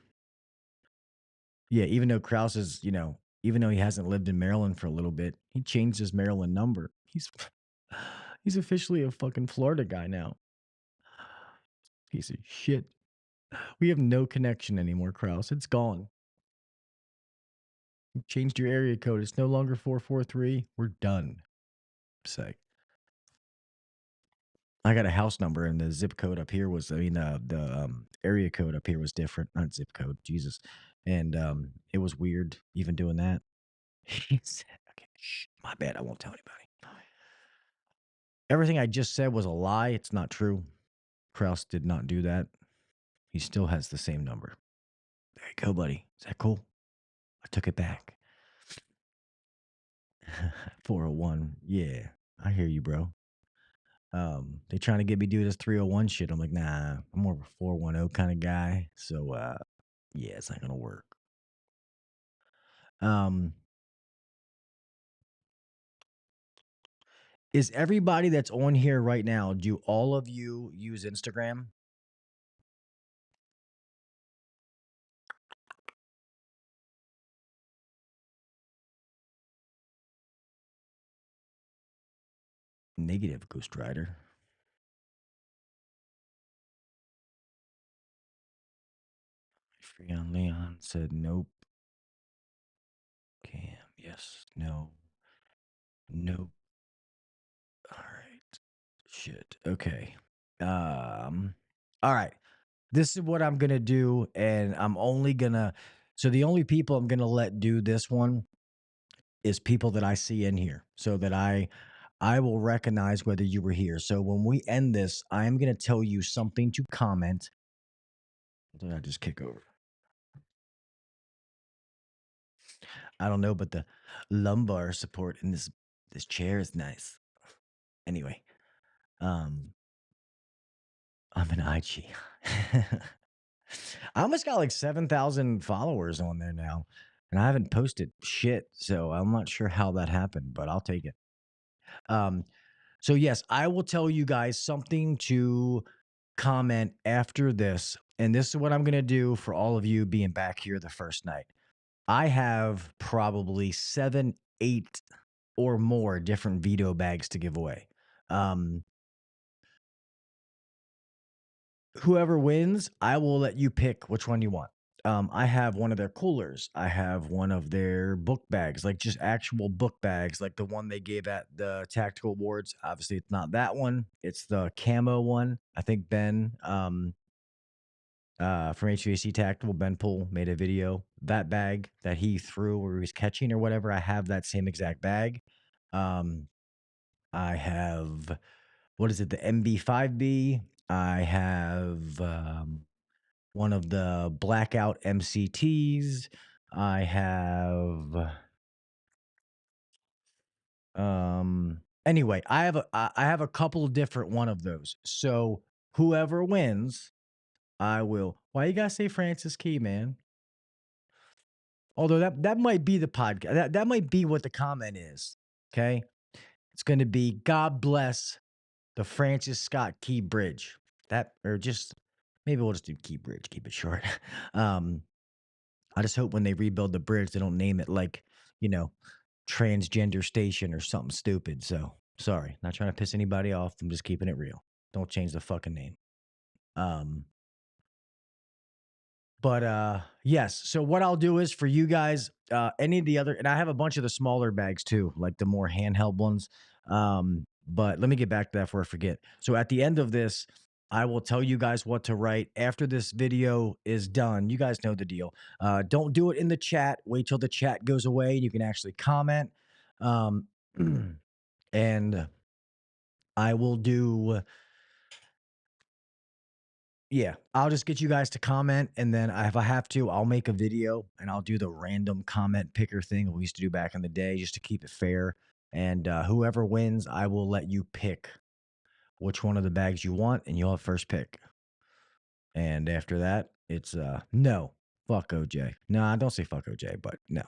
yeah, even though Kraus is, even though he hasn't lived in Maryland for a little bit, he changed his Maryland number. He's officially a fucking Florida guy now. Piece of shit. We have no connection anymore, Kraus. It's gone. You changed your area code. It's no longer 443. We're done. Say. I got a house number and the zip code up here was, the area code up here was different. Not zip code, Jesus. And it was weird even doing that. He said, okay, shh, my bad. I won't tell anybody. Everything I just said was a lie. It's not true. Kraus did not do that. He still has the same number. There you go, buddy. Is that cool? I took it back. 401. Yeah, I hear you, bro. They trying to get me to do this 301 shit. I'm like, nah, I'm more of a 410 kind of guy. So yeah, it's not gonna work. Um Is everybody that's on here right now, do all of you use Instagram? Negative, Ghost Rider. Freon Leon said nope. Cam, yes, no, nope. All right. Shit. Okay. All right. This is what I'm gonna do, and I'm only gonna so the only people I'm gonna let do this one is people that I see in here so that I will recognize whether you were here. So when we end this, I am gonna tell you something to comment. What did I just kick over? I don't know, but the lumbar support in this chair is nice. Anyway, um, I'm an IG. I almost got like 7,000 followers on there now, and I haven't posted shit, so I'm not sure how that happened, but I'll take it. Um, so yes, I will tell you guys something to comment after this, and this is what I'm gonna do for all of you being back here the first night. I have probably 7, 8 or more different veto bags to give away. Um, Whoever wins, I will let you pick which one you want. I have one of their coolers. I have one of their book bags, like just actual book bags, like the one they gave at the Tactical Awards. Obviously, it's not that one. It's the camo one. I think Ben from HVAC Tactical, Ben Poole made a video. That bag that he threw where he was catching or whatever, I have that same exact bag. Um, I have, what is it, the MB5B. I have one of the blackout MCTs. I have anyway, I have a couple of different one of those. So whoever wins, I will. Why you gotta say Francis Key, man? Although that might be the podcast. That might be what the comment is. Okay. It's gonna be God bless the Francis Scott Key Bridge. That or just maybe we'll just do Key Bridge, keep it short. um I just hope when they rebuild the bridge, they don't name it like, you know, transgender station or something stupid. So sorry, not trying to piss anybody off. I'm just keeping it real. Don't change the fucking name. Um, but yes. So what I'll do is for you guys, any of the other, and I have a bunch of the smaller bags too, like the more handheld ones. But let me get back to that before I forget. So at the end of this, I will tell you guys what to write after this video is done. You guys know the deal. Don't do it in the chat. Wait till the chat goes away and you can actually comment. Um, and I will do yeah, I'll just get you guys to comment, and then if I have to, I'll make a video and I'll do the random comment picker thing we used to do back in the day just to keep it fair. And whoever wins, I will let you pick which one of the bags you want, and you'll have first pick. And after that, it's no, fuck OJ. No, don't say fuck OJ, but no.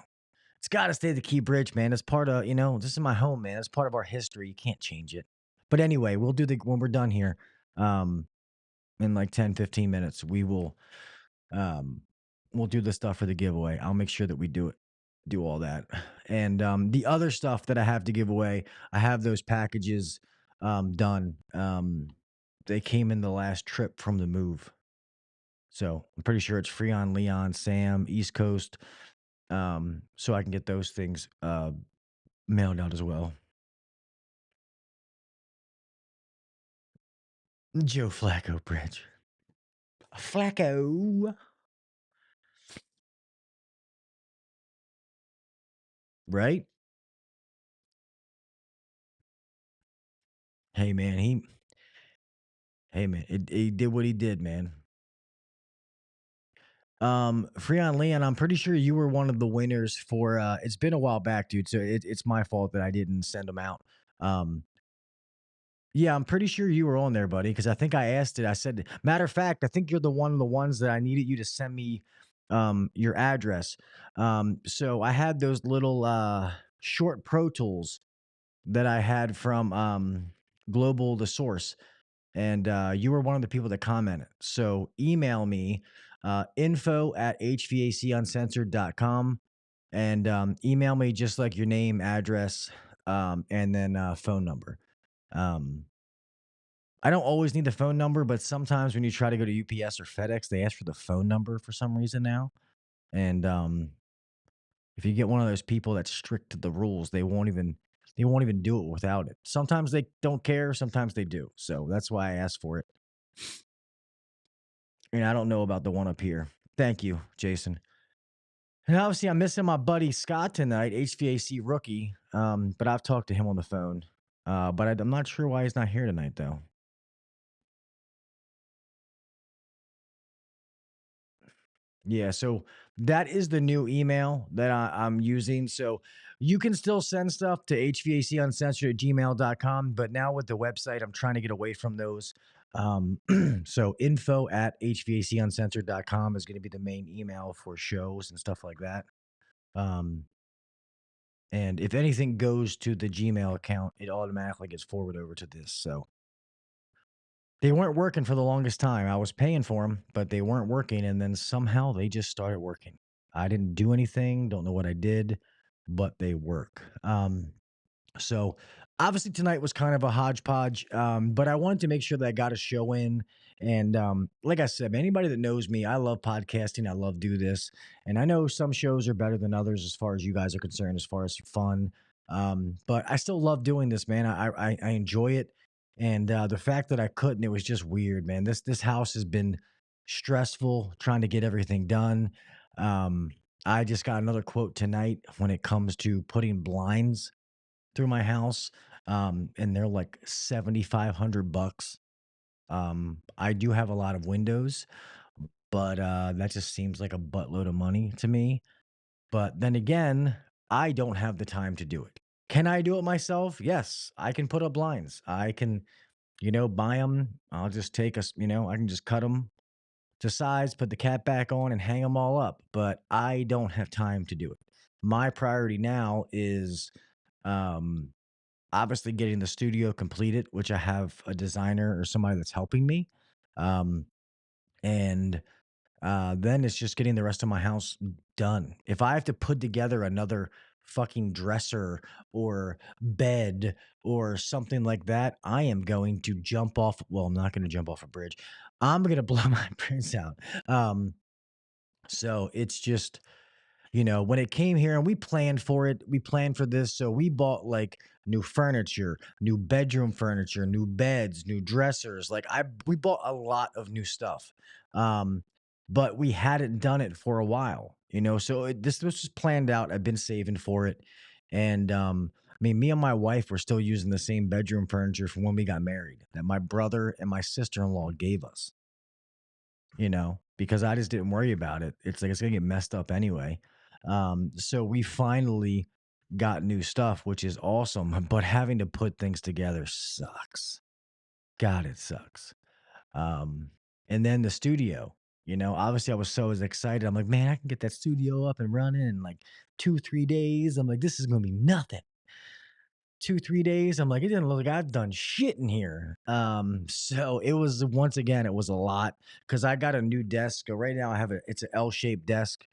It's got to stay the Key Bridge, man. It's part of, this is my home, man. It's part of our history. You can't change it. But anyway, we'll do the when we're done here. In like 10, 15 minutes, um we'll do the stuff for the giveaway. I'll make sure that we do all that. And the other stuff that I have to give away, I have those packages done. They came in the last trip from the move. So I'm pretty sure it's Freon, Leon, Sam, East Coast. So I can get those things mailed out as well. Joe Flacco Bridge. Flacco. Right? Hey man, he did what he did, man. Freon Leon, I'm pretty sure you were one of the winners for it's been a while back, dude. So it's my fault that I didn't send them out. Um, yeah, I'm pretty sure you were on there, buddy, because I think I asked it. I said, matter of fact, I think you're the one of the ones that I needed you to send me your address. So I had those little short Pro Tools that I had from Global the Source, and you were one of the people that commented. So email me info at hvacuncensored.com and email me just like your name, address, and then phone number. Um, I don't always need the phone number, but sometimes when you try to go to UPS or FedEx, they ask for the phone number for some reason now. And if you get one of those people that's strict to the rules, they won't even do it without it. Sometimes they don't care, sometimes they do. So that's why I asked for it. And I don't know about the one up here. Thank you, Jason. And obviously, I'm missing my buddy Scott tonight, HVAC rookie. But I've talked to him on the phone. But I'm not sure why he's not here tonight, though. Yeah, so that is the new email that I'm using. So you can still send stuff to hvacuncensored@gmail.com, but now with the website, I'm trying to get away from those. So info at hvacuncensored.com is going to be the main email for shows and stuff like that. Um, and if anything goes to the Gmail account, it automatically gets forwarded over to this. So they weren't working for the longest time. I was paying for them, but they weren't working, and then somehow they just started working. I didn't do anything, don't know what I did, but they work. So obviously tonight was kind of a hodgepodge, but I wanted to make sure that I got a show in. And like I said, anybody that knows me, I love podcasting. I love do this, and I know some shows are better than others as far as you guys are concerned, as far as fun. But I still love doing this, man. I enjoy it, and the fact that I couldn't, it was just weird, man. This house has been stressful trying to get everything done. Um, I just got another quote tonight when it comes to putting blinds through my house, and they're like $7,500. I do have a lot of windows, but that just seems like a buttload of money to me. But then again, I don't have the time to do it. Can I do it myself? Yes, I can put up blinds. I can, buy them. I'll just take I can just cut them to size, put the cap back on, and hang them all up. But I don't have time to do it. My priority now is um, obviously getting the studio completed, which I have a designer or somebody that's helping me. Um, and then it's just getting the rest of my house done. If I have to put together another fucking dresser or bed or something like that, I am going to jump off. Well, I'm not going to jump off a bridge. I'm going to blow my brains out. Um, so it's just when it came here and we planned for it, we planned for this. So we bought like new furniture, new bedroom furniture, new beds, new dressers. We bought a lot of new stuff. Um, but we hadn't done it for a while. So this was planned out. I've been saving for it. And I mean, me and my wife were still using the same bedroom furniture from when we got married that my brother and my sister-in-law gave us, because I just didn't worry about it. It's like it's gonna get messed up anyway. So we finally got new stuff, which is awesome. But having to put things together sucks. God, it sucks. Um, and then the studio, obviously I was so as excited. I'm like, man, I can get that studio up and running in like 2, 3 days. I'm like, this is gonna be nothing. 2, 3 days. I'm like, it didn't look like I've done shit in here. So it was once again, it was a lot because I got a new desk. Right now I have it's an L-shaped desk.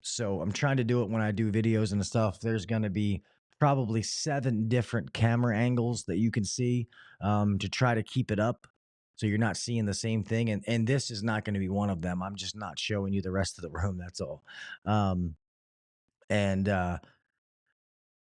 So I'm trying to do it when I do videos and stuff. There's gonna be probably 7 different camera angles that you can see to try to keep it up. So you're not seeing the same thing. And this is not going to be one of them. I'm just not showing you the rest of the room. That's all. And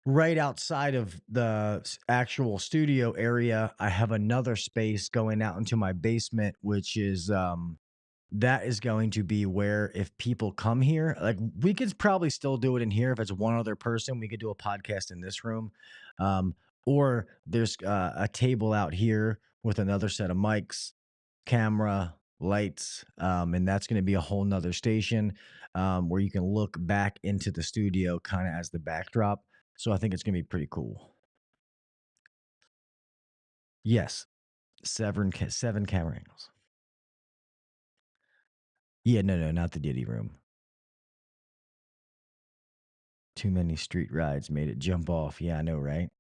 right outside of the actual studio area, I have another space going out into my basement, which is that is going to be where if people come here, like we could probably still do it in here if it's one other person. We could do a podcast in this room, um, or there's a table out here with another set of mics, camera, lights, and that's going to be a whole nother station where you can look back into the studio kind of as the backdrop. So I think it's going to be pretty cool. Yes, 7 camera angles. Yeah, no, not the Diddy room. Too many street rides made it jump off. Yeah, I know, right?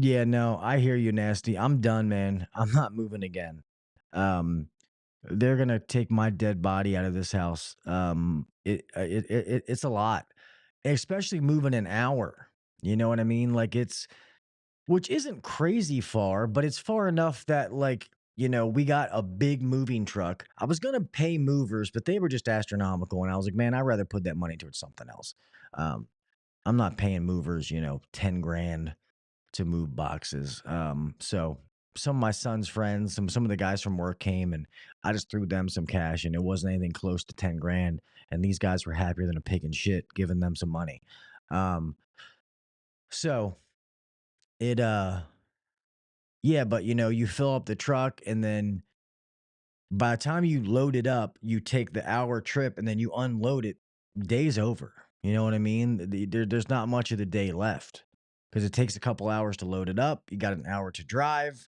Yeah, no, I hear you, nasty. I'm done, man. I'm not moving again. Um, they're gonna take my dead body out of this house. It's a lot, especially moving an hour. You know what I mean? Like it's which isn't crazy far, but it's far enough that we got a big moving truck. I was gonna pay movers, but they were just astronomical, and I was like, man, I'd rather put that money towards something else. Um, I'm not paying movers, 10 grand to move boxes. So some of my son's friends, some of the guys from work came, and I just threw them some cash, and it wasn't anything close to 10 grand. And these guys were happier than a pig in shit, giving them some money. Um, so it yeah, but you fill up the truck, and then by the time you load it up, you take the hour trip, and then you unload it. Day's over. You know what I mean? There's not much of the day left because it takes a couple hours to load it up. You got an hour to drive.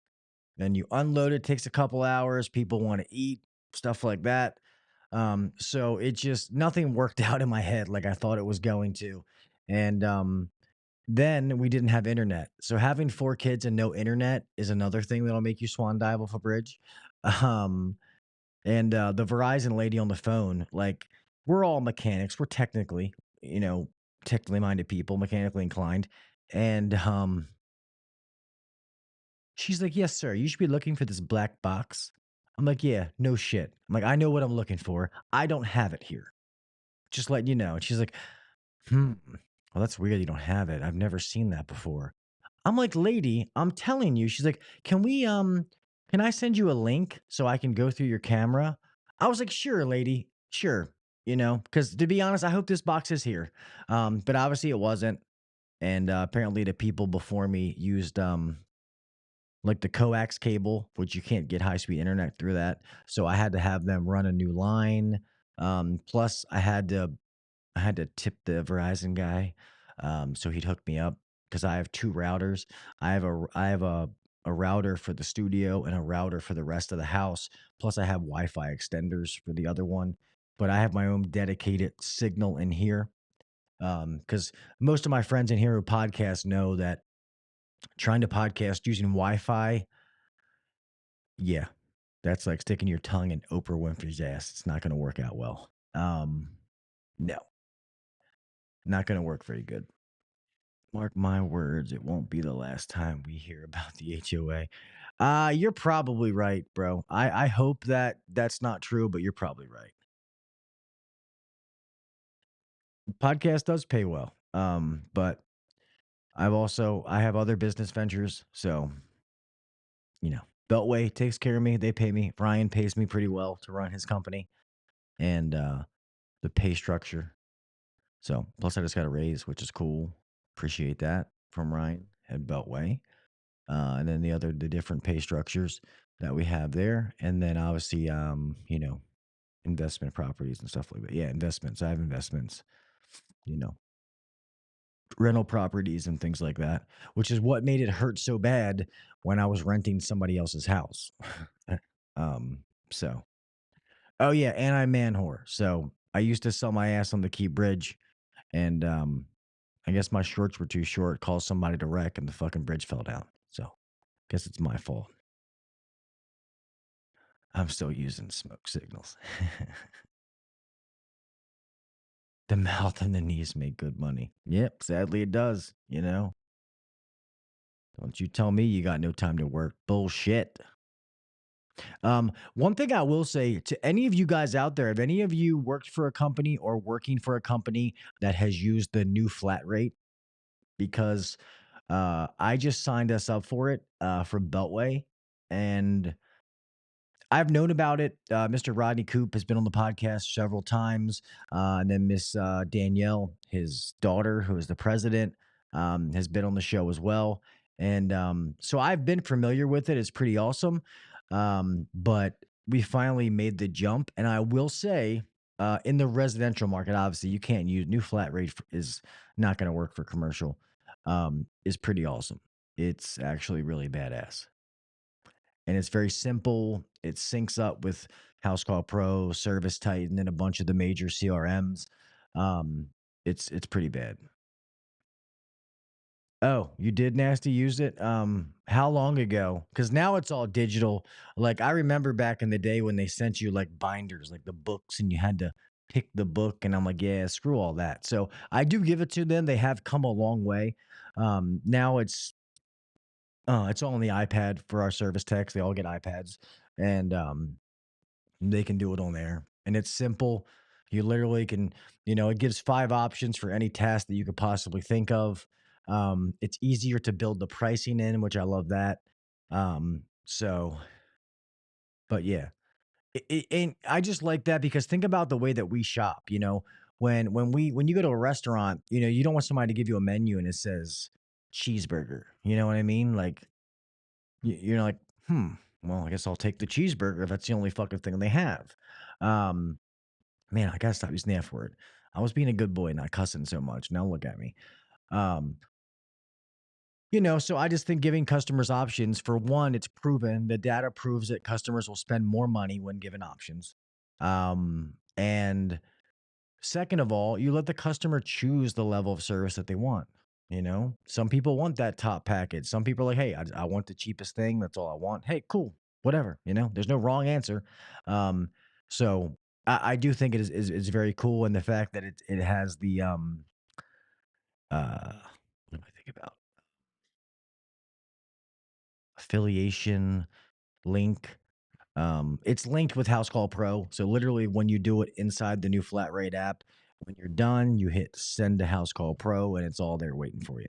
Then you unload it, takes a couple hours. People want to eat, stuff like that. So it just nothing worked out in my head like I thought it was going to. And then we didn't have internet. So having four kids and no internet is another thing that'll make you swan dive off a bridge. Um, and the Verizon lady on the phone, like we're all mechanics. We're technically minded people, mechanically inclined. And she's like, "Yes, sir. You should be looking for this black box." I'm like, "Yeah, no shit." I'm like, "I know what I'm looking for. I don't have it here. Just letting you know." And she's like, "Hmm. Well, that's weird. You don't have it. I've never seen that before." I'm like, "Lady, I'm telling you." She's like, can I send you a link so I can go through your camera?" I was like, "Sure, lady. Sure." Because to be honest, I hope this box is here. But obviously it wasn't. And apparently the people before me used like the coax cable, which you can't get high speed internet through that. So I had to have them run a new line. Plus I had to tip the Verizon guy, so he'd hook me up because I have two routers. I have a router for the studio and a router for the rest of the house. Plus I have Wi-Fi extenders for the other one. But I have my own dedicated signal in here. Because most of my friends in here who podcast know that trying to podcast using Wi-Fi, yeah, that's like sticking your tongue in Oprah Winfrey's ass. It's not going to work out well. No, not going to work very good. Mark my words, it won't be the last time we hear about the HOA. You're probably right, bro. I hope that that's not true, but you're probably right. Podcast does pay well. But I have other business ventures, so you know, Beltway takes care of me. They pay me. Ryan pays me pretty well to run his company, and the pay structure. So plus I just got a raise, which is cool. Appreciate that from Ryan at Beltway. And then the different pay structures that we have there. And then obviously investment properties and stuff like that. Yeah, investments. I have investments, you know, rental properties and things like that, which is what made it hurt so bad when I was renting somebody else's house. um, so oh yeah, and I'm man whore. So I used to sell my ass on the Key Bridge, and I guess my shorts were too short, caused somebody to wreck, and the fucking bridge fell down. So guess it's my fault. I'm still using smoke signals. The mouth and the knees make good money. Yep, sadly it does, you know. Don't you tell me you got no time to work. Bullshit. One thing I will say to any of you guys out there, if any of you worked for a company or working for a company that has used the new flat rate, because I just signed us up for it for Beltway, and I've known about it. Mr. Rodney Coop has been on the podcast several times. And then Miss Danielle, his daughter, who is the president, has been on the show as well. And so I've been familiar with it. It's pretty awesome. But we finally made the jump. And I will say, in the residential market, obviously, you can't use new flat rate is not going to work for commercial, is pretty awesome. It's actually really badass, and it's very simple. It syncs up with House Call Pro, Service Titan, and a bunch of the major CRMs. Um, it's pretty bad. Oh, you did nasty use it? How long ago? Because now it's all digital. Like I remember back in the day when they sent you like binders, like the books, and you had to pick the book. And I'm like, yeah, screw all that. So I do give it to them. They have come a long way. Now it's all on the iPad for our service techs. They all get iPads, and they can do it on there, and it's simple. You literally can, it gives 5 options for any task that you could possibly think of. It's easier to build the pricing in, which I love that. So, but yeah, and I just like that because think about the way that we shop. When you go to a restaurant, you don't want somebody to give you a menu and it says cheeseburger. You know what I mean? Like you're like, well, I guess I'll take the cheeseburger if that's the only fucking thing they have. Um, Man, I gotta stop using the F word. I was being a good boy, not cussing so much. Now look at me. Um, so I just think giving customers options, for one, it's proven, the data proves that customers will spend more money when given options. And second of all, you let the customer choose the level of service that they want. Some people want that top package. Some people are like, hey, I want the cheapest thing. That's all I want. Hey, cool, whatever. There's no wrong answer. Um, so I do think it is very cool, and the fact that it has the uh, what do I think about affiliation link? It's linked with House Call Pro. So literally when you do it inside the new flat rate app, when you're done, you hit send to House Call Pro and it's all there waiting for you.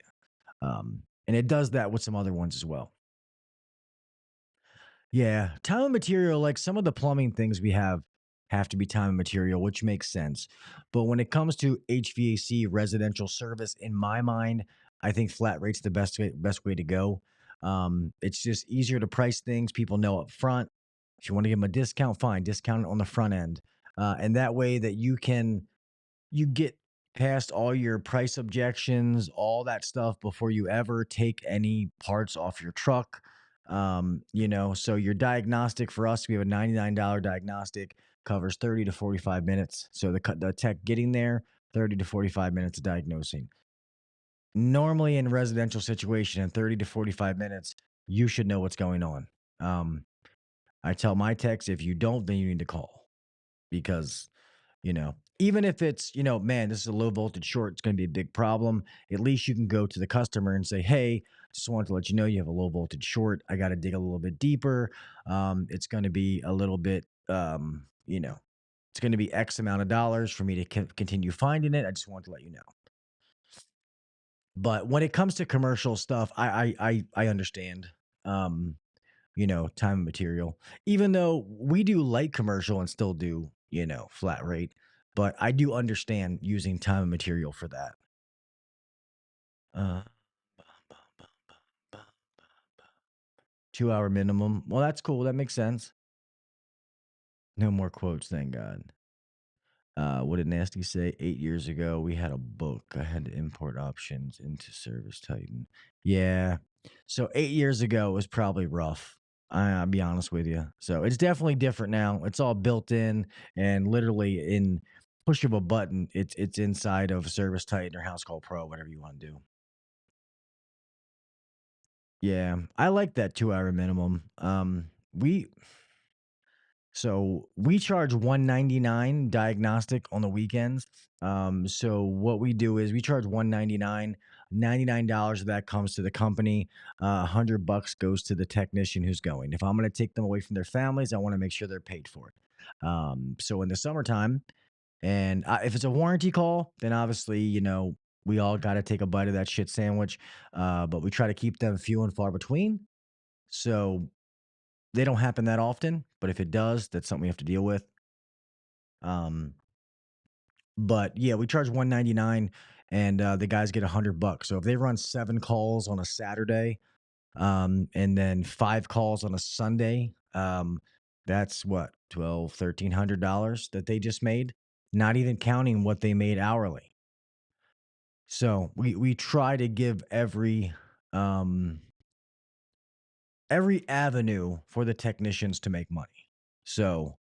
And it does that with some other ones as well. Yeah, time and material, like some of the plumbing things we have to be time and material, which makes sense. But when it comes to HVAC residential service, in my mind, I think flat rate's the best way to go. It's just easier to price things. People know up front. If you want to give them a discount, fine, discount it on the front end, and that way that you get past all your price objections, all that stuff before you ever take any parts off your truck. So your diagnostic for us, we have a $99 diagnostic, covers 30 to 45 minutes. So the tech getting there, 30 to 45 minutes of diagnosing. Normally in residential situation, in 30 to 45 minutes, you should know what's going on. Um, I tell my techs, if you don't, then you need to call because even if it's, man, this is a low voltage short, it's going to be a big problem. At least you can go to the customer and say, hey, just wanted to let you know you have a low voltage short. I got to dig a little bit deeper. It's going to be a little bit, it's going to be X amount of dollars for me to continue finding it. I just wanted to let you know. But when it comes to commercial stuff, I understand. Um, time and material. Even though we do light commercial and still do, flat rate, but I do understand using time and material for that. Uh, 2 hour minimum. Well, that's cool. That makes sense. No more quotes, thank God. What did Nasty say? 8 years ago, we had a book. I had to import options into Service Titan. Yeah. So 8 years ago was probably rough. I'll be honest with you. So it's definitely different now. It's all built in and literally in push of a button. It's inside of Service Titan or House Call Pro, whatever you want to do. Yeah, I like that 2 hour minimum. We charge 199 diagnostic on the weekends. So what we do is we charge 199. $99 of that comes to the company. 100 bucks goes to the technician who's going. If I'm going to take them away from their families, I want to make sure they're paid for it. So in the summertime, and if it's a warranty call, then obviously we all got to take a bite of that shit sandwich. But we try to keep them few and far between. So they don't happen that often, but if it does, that's something we have to deal with. Um, but yeah, we charge 199 and the guys get 100 bucks. So if they run 7 calls on a Saturday, and then 5 calls on a Sunday, that's what, 12, $1,300 that they just made, not even counting what they made hourly. So we try to give um every avenue for the technicians to make money. So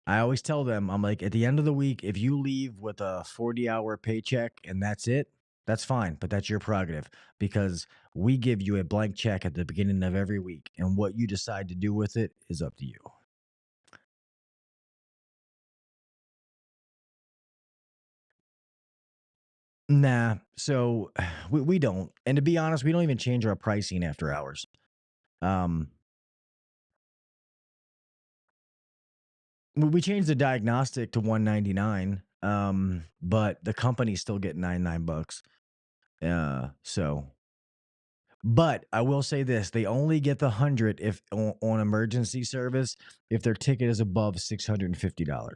I always tell them, I'm like, at the end of the week, if you leave with a 40-hour paycheck and that's it, That's fine, but that's your prerogative because we give you a blank check at the beginning of every week, and what you decide to do with it is up to you. Nah, so we don't. And to be honest, we don't even change our pricing after hours. Um, we changed the diagnostic to 199, but the company still get 99 bucks. So but I will say this, they only get the 100 if on emergency service if their ticket is above $650.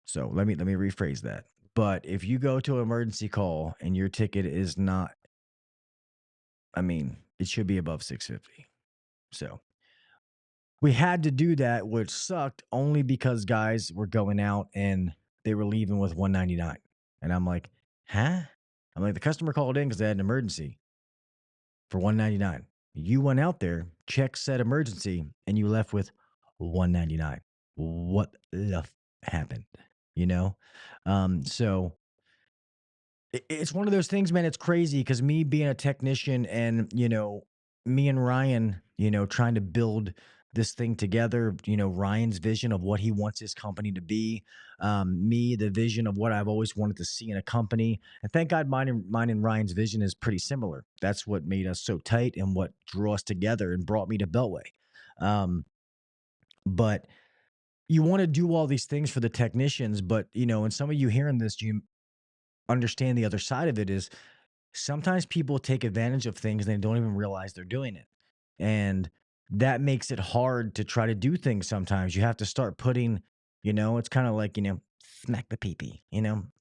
So let me rephrase that. But if you go to an emergency call and your ticket is not, I mean, it should be above 650. So we had to do that, which sucked only because guys were going out and they were leaving with 199. And I'm like, huh? I'm like, the customer called in because they had an emergency for 199. You went out there, check said emergency, and you left with 199. What the happened? You know? So it's one of those things, man. It's crazy because me being a technician and, me and Ryan, trying to build this thing together, Ryan's vision of what he wants his company to be, me, the vision of what I've always wanted to see in a company. And thank God mine and Ryan's vision is pretty similar. That's what made us so tight and what drew us together and brought me to Beltway. Um, but you want to do all these things for the technicians, but, and some of you hearing this, you understand the other side of it is sometimes people take advantage of things and they don't even realize they're doing it. And that makes it hard to try to do things sometimes. You have to start putting, it's kind of like, smack the peepee,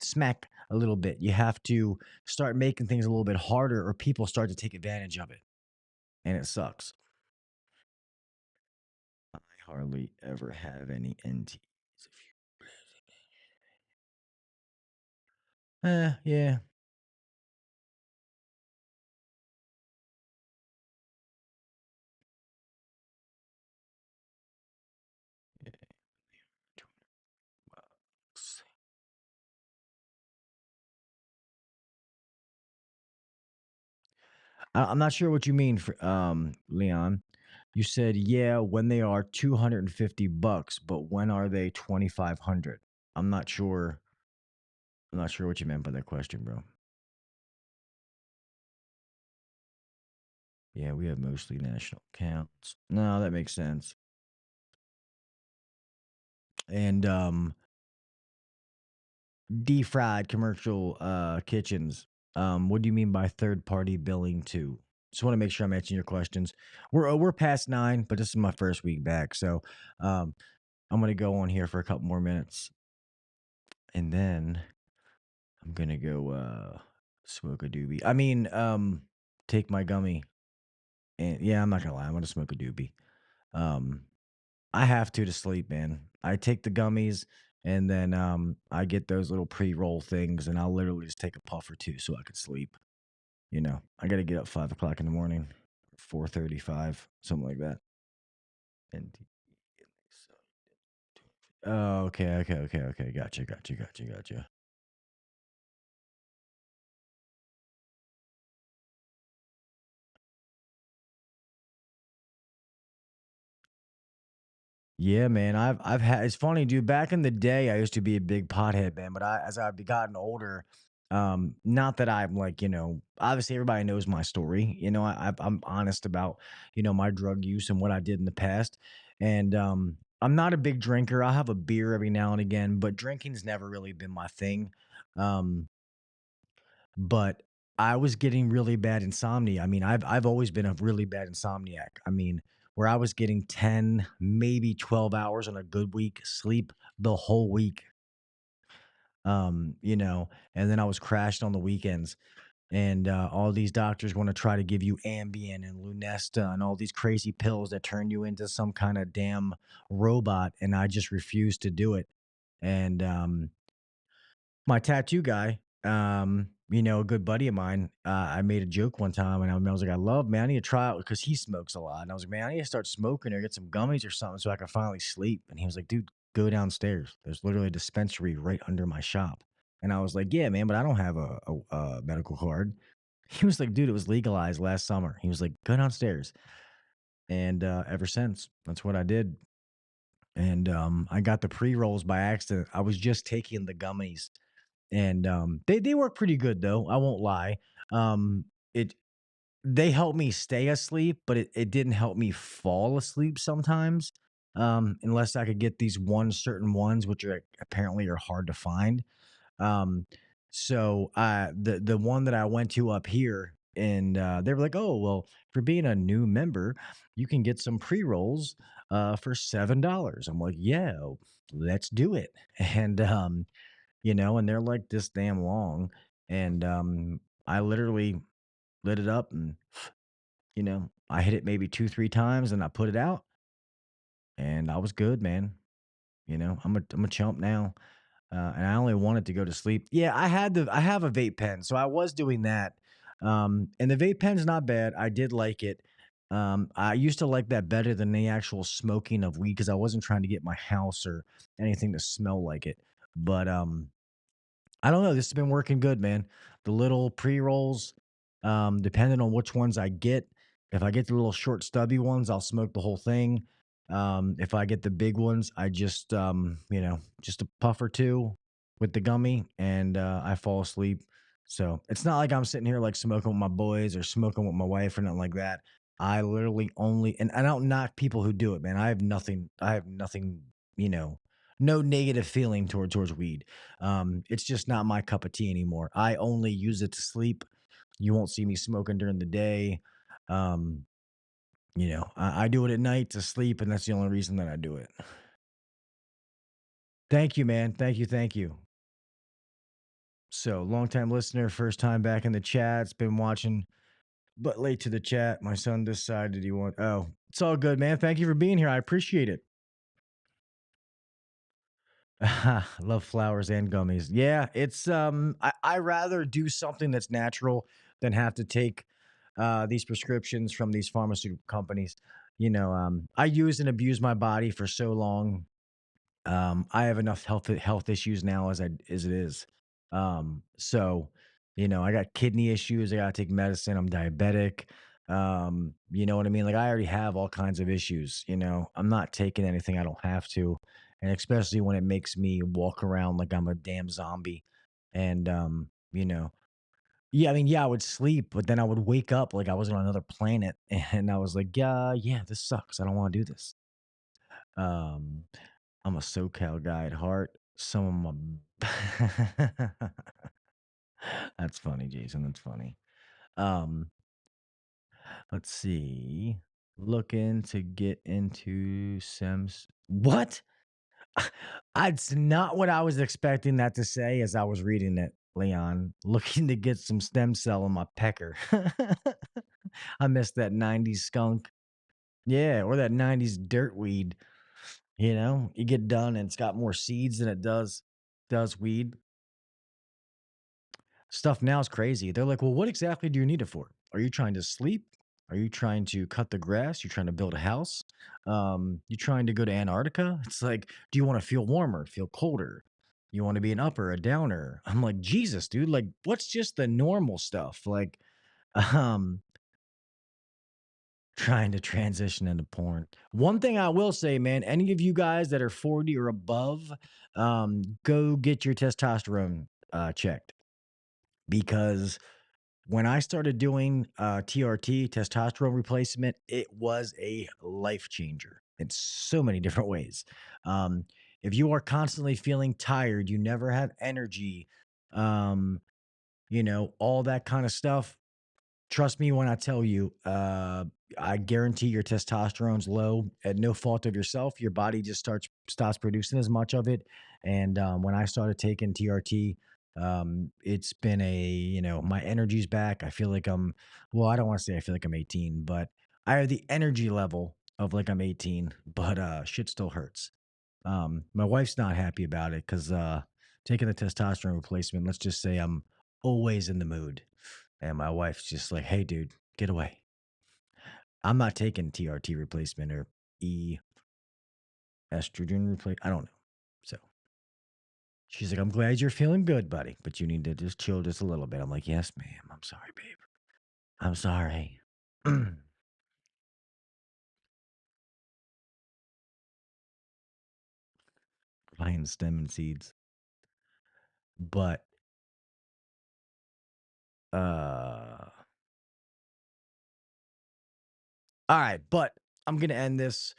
smack a little bit. You have to start making things a little bit harder or people start to take advantage of it. And it sucks. I hardly ever have any NTs. Yeah. I'm not sure what you mean, Leon. You said, yeah, when they are 250 bucks, but when are they 2,500? I'm not sure. I'm not sure what you meant by that question, bro. Yeah, we have mostly national accounts. No, that makes sense. And defried commercial kitchens. What do you mean by third party billing too? Just want to make sure I'm answering your questions. We're past 9, but this is my first week back, so um, I'm gonna go on here for a couple more minutes, and then I'm gonna go smoke a doobie. I mean, take my gummy, and yeah, I'm not gonna lie, I'm gonna smoke a doobie. Um, I have to sleep, man. I take the gummies, and then I get those little pre-roll things, and I'll literally just take a puff or two so I could sleep. I got to get up 5 o'clock in the morning, 4:35, something like that. And oh, okay. Gotcha. Yeah, man. I've had. It's funny, dude. Back in the day, I used to be a big pothead, man. But as I've gotten older, not that I'm like, obviously everybody knows my story. I'm honest about, my drug use and what I did in the past. And I'm not a big drinker. I'll have a beer every now and again, but drinking's never really been my thing. Um, but I was getting really bad insomnia. I mean, I've always been a really bad insomniac. I mean, where I was getting 10, maybe 12 hours on a good week sleep the whole week. And then I was crashed on the weekends. And all these doctors want to try to give you Ambien and Lunesta and all these crazy pills that turn you into some kind of damn robot. And I just refused to do it. And my tattoo guy, a good buddy of mine, I made a joke one time and I was like, man, I need to try out because he smokes a lot. And I was like, man, I need to start smoking or get some gummies or something so I can finally sleep. And he was like, dude, go downstairs. There's literally a dispensary right under my shop. And I was like, yeah, man, but I don't have a medical card. He was like, dude, it was legalized last summer. He was like, go downstairs. And ever since, that's what I did. And I got the pre rolls by accident. I was just taking the gummies, and they work pretty good though. I won't lie. It They help me stay asleep, but it didn't help me fall asleep sometimes. Unless I could get these certain ones, which are apparently are hard to find. Um, the one that I went to up here, and they were like, "Oh, well, for being a new member, you can get some pre rolls for $7." I'm like, "Yeah, let's do it." And and they're like this damn long, and I literally lit it up, and I hit it maybe 2, 3 times, and I put it out, and I was good, man. I'm a chump now. And I only wanted to go to sleep. Yeah, I have a vape pen, so I was doing that. And the vape pen's not bad. I did like it. I used to like that better than the actual smoking of weed because I wasn't trying to get my house or anything to smell like it. But I don't know. This has been working good, man. The little pre rolls, depending on which ones I get. If I get the little short, stubby ones, I'll smoke the whole thing. If I get the big ones, I just, just a puff or two with the gummy, and I fall asleep. So it's not like I'm sitting here like smoking with my boys or smoking with my wife or nothing like that. I literally only, and I don't knock people who do it, man. I have nothing, you know, no negative feeling towards weed. It's just not my cup of tea anymore. I only use it to sleep. You won't see me smoking during the day. Um, I do it at night to sleep, and that's the only reason that I do it. Thank you, man. Thank you. Thank you. So, long time listener, first time back in the chat. It's been watching, but late to the chat. My son decided he want. Oh, it's all good, man. Thank you for being here. I appreciate it. Love flowers and gummies. Yeah, it's I rather do something that's natural than have to take these prescriptions from these pharmaceutical companies. I use and abuse my body for so long. I have enough health issues now as it is. I got kidney issues. I gotta take medicine. I'm diabetic. You know what I mean? Like I already have all kinds of issues. I'm not taking anything I don't have to, and especially when it makes me walk around like I'm a damn zombie. And yeah, I mean, yeah, I would sleep, but then I would wake up like I was on another planet, and I was like, yeah, this sucks. I don't want to do this. Um, I'm a SoCal guy at heart. Some of my That's funny, Jason. That's funny. Um, let's see. Looking to get into Sims. What? That's not what I was expecting that to say as I was reading it, Leon. Looking to get some stem cell in my pecker. I miss that 90s skunk. Yeah, or that 90s dirt weed. You get done and it's got more seeds than it does weed. Stuff now is crazy. They're like, "Well, what exactly do you need it for? Are you trying to sleep? Are you trying to cut the grass? You trying to build a house? You trying to go to Antarctica?" It's like, "Do you want to feel warmer, feel colder? You want to be an upper, a downer?" I'm like, "Jesus, dude, like what's just the normal stuff?" Like, um, trying to transition into porn. One thing I will say, man, any of you guys that are 40 or above, go get your testosterone checked because when I started doing TRT, testosterone replacement, it was a life changer in so many different ways. Um, if you are constantly feeling tired, you never have energy, um, all that kind of stuff, trust me when I tell you, I guarantee your testosterone's low at no fault of yourself. Your body just stops producing as much of it. And when I started taking TRT, it's been my energy's back. I feel like well, I don't want to say I feel like I'm 18, but I have the energy level of like I'm 18, but shit still hurts. My wife's not happy about it because taking the testosterone replacement, let's just say I'm always in the mood. And my wife's just like, "Hey, dude, get away. I'm not taking TRT replacement or estrogen replacement. I don't know." So She's like, I'm glad you're feeling good, buddy, but you need to just chill just a little bit. I'm like, yes, ma'am. I'm sorry, babe. I'm sorry. Buying stem and seeds. But all right, but I'm gonna end this.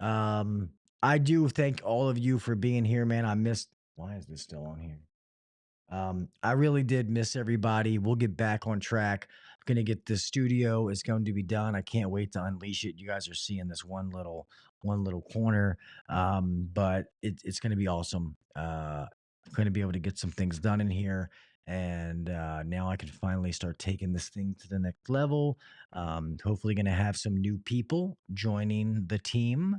Um, I do thank all of you for being here, man. I missed. Why is this still on here? I really did miss everybody. We'll get back on track. Gonna get the studio is going to be done. I can't wait to unleash it. You guys are seeing this one little corner, but it's gonna be awesome. Going to be able to get some things done in here, and now I can finally start taking this thing to the next level. Hopefully, going to have some new people joining the team,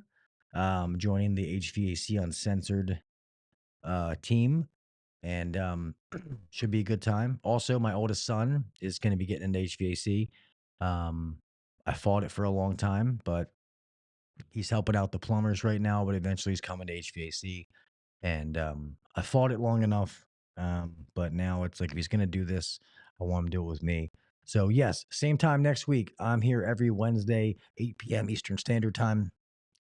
joining the HVAC Uncensored team, and should be a good time. Also, my oldest son is going to be getting into HVAC. Um, I fought it for a long time, but he's helping out the plumbers right now. But eventually, he's coming to HVAC, and I fought it long enough. But now it's like if he's going to do this, I want him to do it with me. So yes, same time next week. I'm here every Wednesday, 8 p.m. Eastern Standard Time.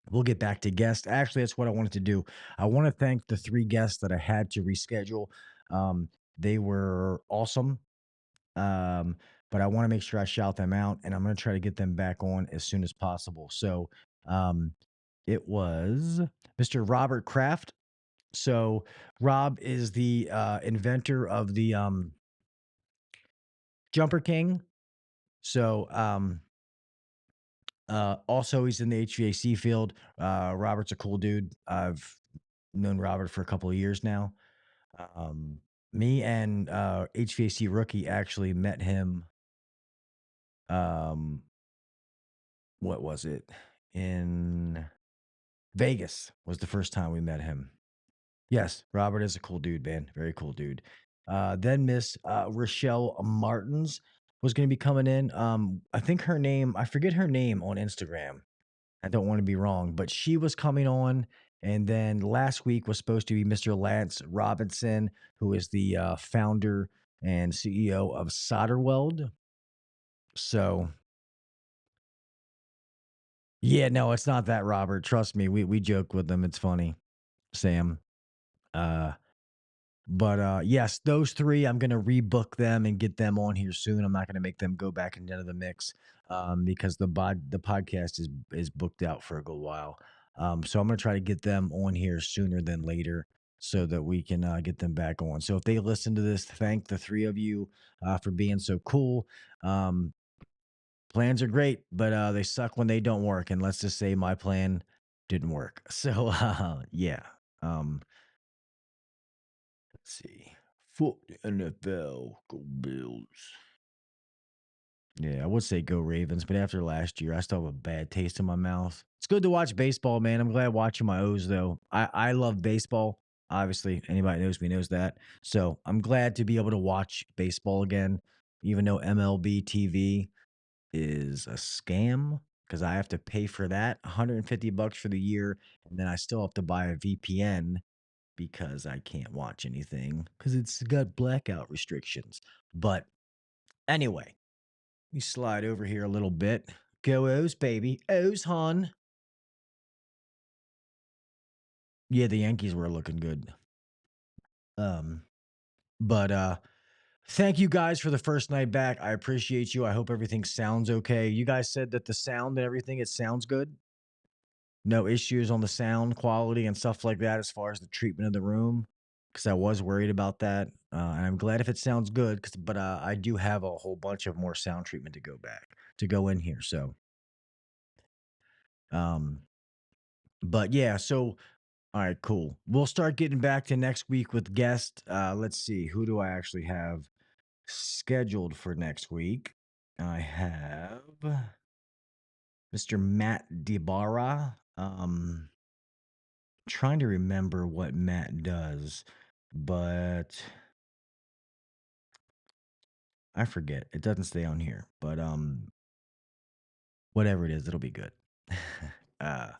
We'll get back to guests. Actually, that's what I wanted to do. I want to thank the 3 guests that I had to reschedule. Um, they were awesome. Um, but I want to make sure I shout them out, and I'm going to try to get them back on as soon as possible. So um, it was Mr. Robert Kraft. So Rob is the inventor of the Jumper King. So also, he's in the HVAC field. Robert's a cool dude. I've known Robert for a couple of years now. Um, Me and HVAC Rookie actually met him. Um, what was it? In Vegas was the first time we met him. Yes, Robert is a cool dude, man. Very cool dude. Then Miss Rochelle Martins was going to be coming in. I think her name, I forget her name on Instagram. I don't want to be wrong, but she was coming on. And then last week was supposed to be Mr. Lance Robinson, who is the founder and CEO of Solderweld. So, yeah, no, it's not that Robert. Trust me, we joke with them. It's funny, Sam. Uh, but yes, those 3, I'm gonna rebook them and get them on here soon. I'm not gonna make them go back into the mix because the podcast is booked out for a good while. So I'm gonna try to get them on here sooner than later so that we can get them back on. So if they listen to this, thank the 3 of you for being so cool. Um, Plans are great, but they suck when they don't work. And let's just say my plan didn't work. So yeah. Um, let's see. Fuck the NFL. Go Bills. Yeah, I would say go Ravens, but after last year, I still have a bad taste in my mouth. It's good to watch baseball, man. I'm glad watching my O's though. I love baseball. Obviously, anybody knows me knows that. So I'm glad to be able to watch baseball again, even though MLB TV is a scam because I have to pay for that $150 for the year, and then I still have to buy a VPN because I can't watch anything because it's got blackout restrictions. But anyway, we slide over here a little bit. Go O's, baby. O's, hon. Yeah, the Yankees were looking good. Um, but thank you guys for the first night back. I appreciate you. I hope everything sounds okay. You guys said that the sound and everything, it sounds good. No issues on the sound quality and stuff like that as far as the treatment of the room, because I was worried about that. And I'm glad if it sounds good, but I do have a whole bunch of more sound treatment to go in here. So, um, but yeah, so all right, cool. We'll start getting back to next week with guests. Let's see, who do I actually have scheduled for next week? I have Mr. Matt DeBarra. Trying to remember what Matt does, but I forget. It doesn't stay on here, but whatever it is, it'll be good. uh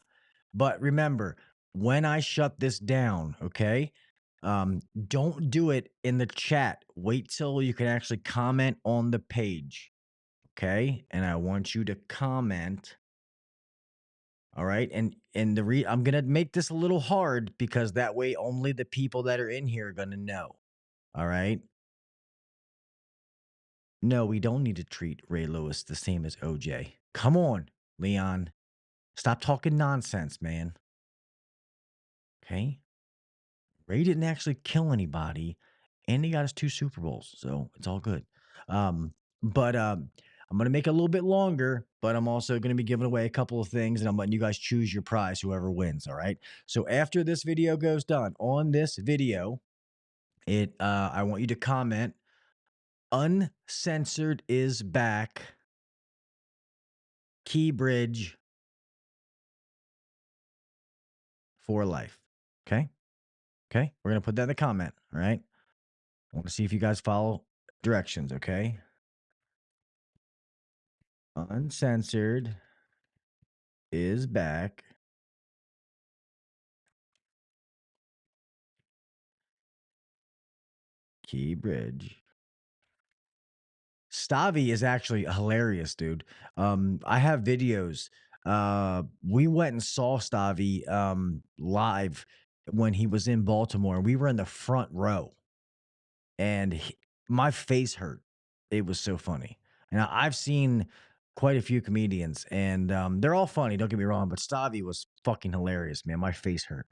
but remember, when I shut this down, okay? Don't do it in the chat. Wait till you can actually comment on the page. Okay. And I want you to comment. All right. And I'm gonna make this a little hard because that way only the people that are in here are gonna know. All right. No, we don't need to treat Ray Lewis the same as OJ. Come on, Leon. Stop talking nonsense, man. Okay. Ray didn't actually kill anybody, and he got his 2 Super Bowls, so it's all good. Um, but I'm gonna make it a little bit longer, but I'm also gonna be giving away a couple of things, and I'm letting you guys choose your prize, whoever wins, all right? So after this video goes done, on this video, I want you to comment, "Uncensored is back, key bridge for life." Okay? Okay? We're gonna put that in the comment, all right? I wanna see if you guys follow directions, okay? Uncensored is back. Key bridge. Stavi is actually hilarious, dude. I have videos. We went and saw Stavi live when he was in Baltimore. We were in the front row, and my face hurt. It was so funny. And I've seen quite a few comedians, and they're all funny. Don't get me wrong, but Stavi was fucking hilarious, man. My face hurt.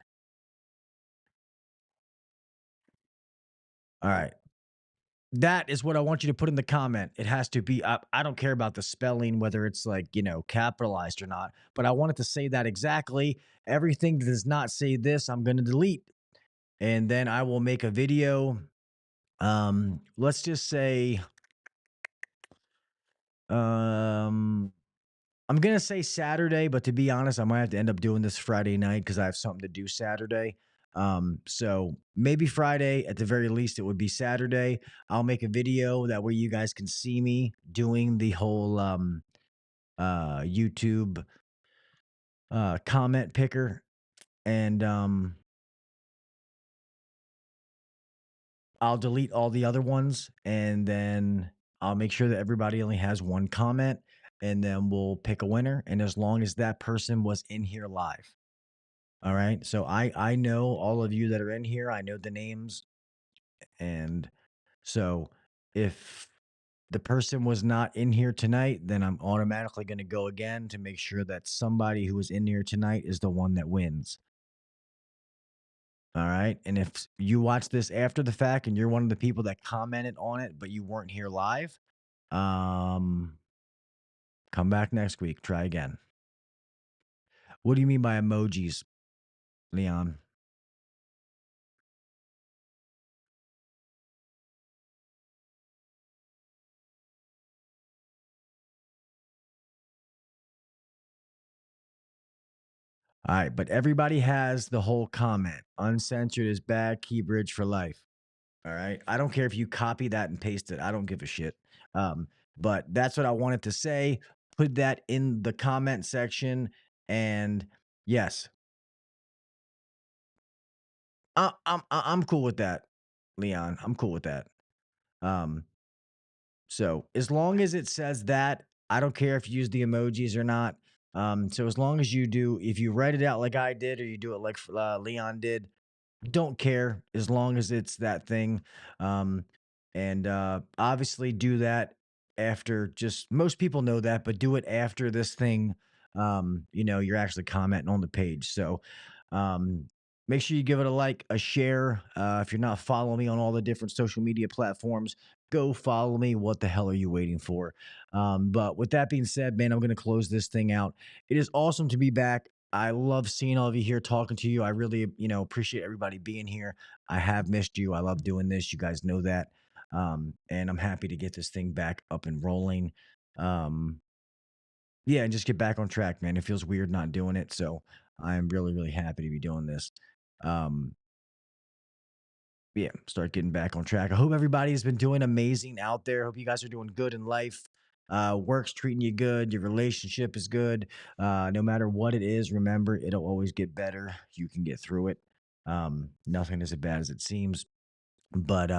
All right. That is what I want you to put in the comment. It has to be, I don't care about the spelling, whether it's like, capitalized or not, but I want it to say that exactly. Everything that does not say this, I'm going to delete. And then I will make a video. Let's just say, um, I'm going to say Saturday, but to be honest, I might have to end up doing this Friday night because I have something to do Saturday. So maybe Friday, at the very least, it would be Saturday. I'll make a video that way you guys can see me doing the whole YouTube comment picker. And I'll delete all the other ones, and then I'll make sure that everybody only has one comment, and then we'll pick a winner. And as long as that person was in here live. All right. So I know all of you that are in here. I know the names. And so if the person was not in here tonight, then I'm automatically going to go again to make sure that somebody who was in here tonight is the one that wins. All right. And if you watch this after the fact and you're one of the people that commented on it, but you weren't here live, um, come back next week. Try again. What do you mean by emojis, Leon? All right, but everybody has the whole comment. Uncensored is bad, key bridge for life. All right. I don't care if you copy that and paste it. I don't give a shit. But that's what I wanted to say. Put that in the comment section. And yes, I'm cool with that, Leon. I'm cool with that. Um, so as long as it says that, I don't care if you use the emojis or not. So as long as you do, if you write it out like I did, or you do it like Leon did, don't care as long as it's that thing. Um, and obviously do that after, just most people know that, but do it after this thing. You're actually commenting on the page. So um, make sure you give it a like, a share. If you're not following me on all the different social media platforms, go follow me. What the hell are you waiting for? But with that being said, man, I'm going to close this thing out. It is awesome to be back. I love seeing all of you here, talking to you. I really, appreciate everybody being here. I have missed you. I love doing this. You guys know that. And I'm happy to get this thing back up and rolling. Um, yeah, and just get back on track, man. It feels weird not doing it. So I'm really, really happy to be doing this. Um, yeah, start getting back on track. I hope everybody's been doing amazing out there. Hope you guys are doing good in life. Work's treating you good. Your relationship is good. No matter what it is, remember, it'll always get better. You can get through it. Nothing is as bad as it seems. But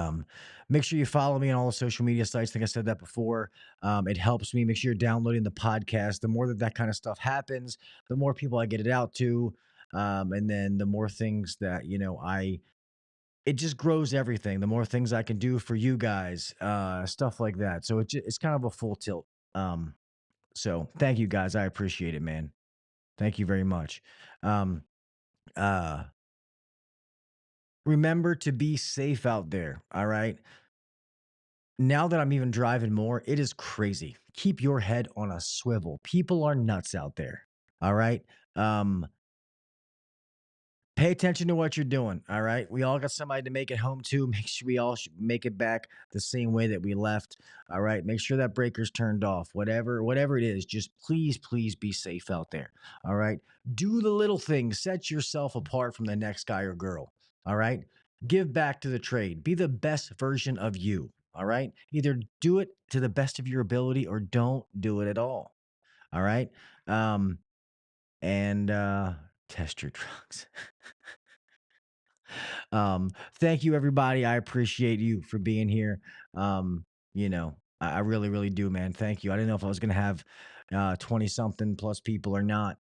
make sure you follow me on all the social media sites. I think I said that before. It helps me. Make sure you're downloading the podcast. The more that that kind of stuff happens, the more people I get it out to, and then the more things that it just grows everything. The more things I can do for you guys, stuff like that. So it's kind of a full tilt. So thank you guys. I appreciate it, man. Thank you very much. Um, uh, Remember to be safe out there. All right. Now that I'm even driving more, it is crazy. Keep your head on a swivel. People are nuts out there. All right. Um, Pay attention to what you're doing. All right. We all got somebody to make it home to. Make sure we all make it back the same way that we left. All right. Make sure that breaker's turned off. Whatever it is, just please, please be safe out there. All right. Do the little things. Set yourself apart from the next guy or girl. All right. Give back to the trade. Be the best version of you. All right. Either do it to the best of your ability or don't do it at all. All right. Um, and Test your drugs. Thank you, everybody. I appreciate you for being here. I really, really do, man. Thank you. I didn't know if I was gonna have 20 something plus people or not,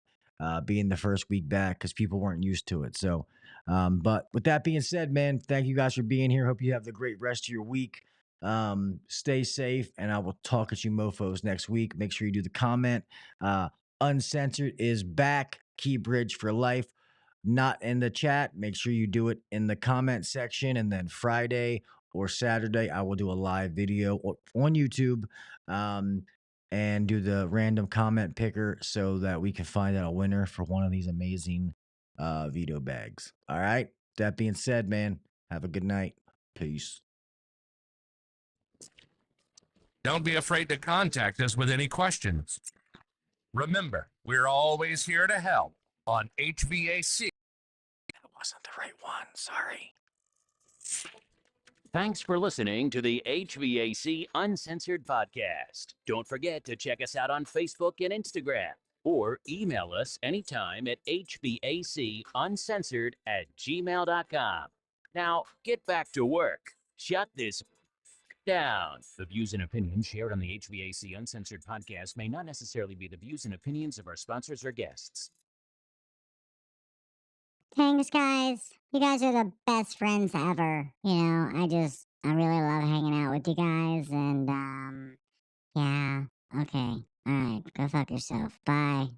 being the first week back because people weren't used to it. So, but with that being said, man, thank you guys for being here. Hope you have the great rest of your week. Stay safe, and I will talk at you mofos next week. Make sure you do the comment. Uncensored is back. Key Bridge for life. Not in the chat. Make sure you do it in the comment section. And then Friday or Saturday, I will do a live video on YouTube, um, and do the random comment picker so that we can find out a winner for one of these amazing veto bags. All right. That being said, man, have a good night. Peace. Don't be afraid to contact us with any questions. Remember, we're always here to help on HVAC. That wasn't the right one. Sorry. Thanks for listening to the HVAC Uncensored Podcast. Don't forget to check us out on Facebook and Instagram, or email us anytime at hvacuncensored@gmail.com. Now, get back to work. Shut this down. The views and opinions shared on the HVAC Uncensored Podcast may not necessarily be the views and opinions of our sponsors or guests. Thanks, guys. You guys are the best friends ever. I really love hanging out with you guys. And, yeah. Okay. All right. Go fuck yourself. Bye.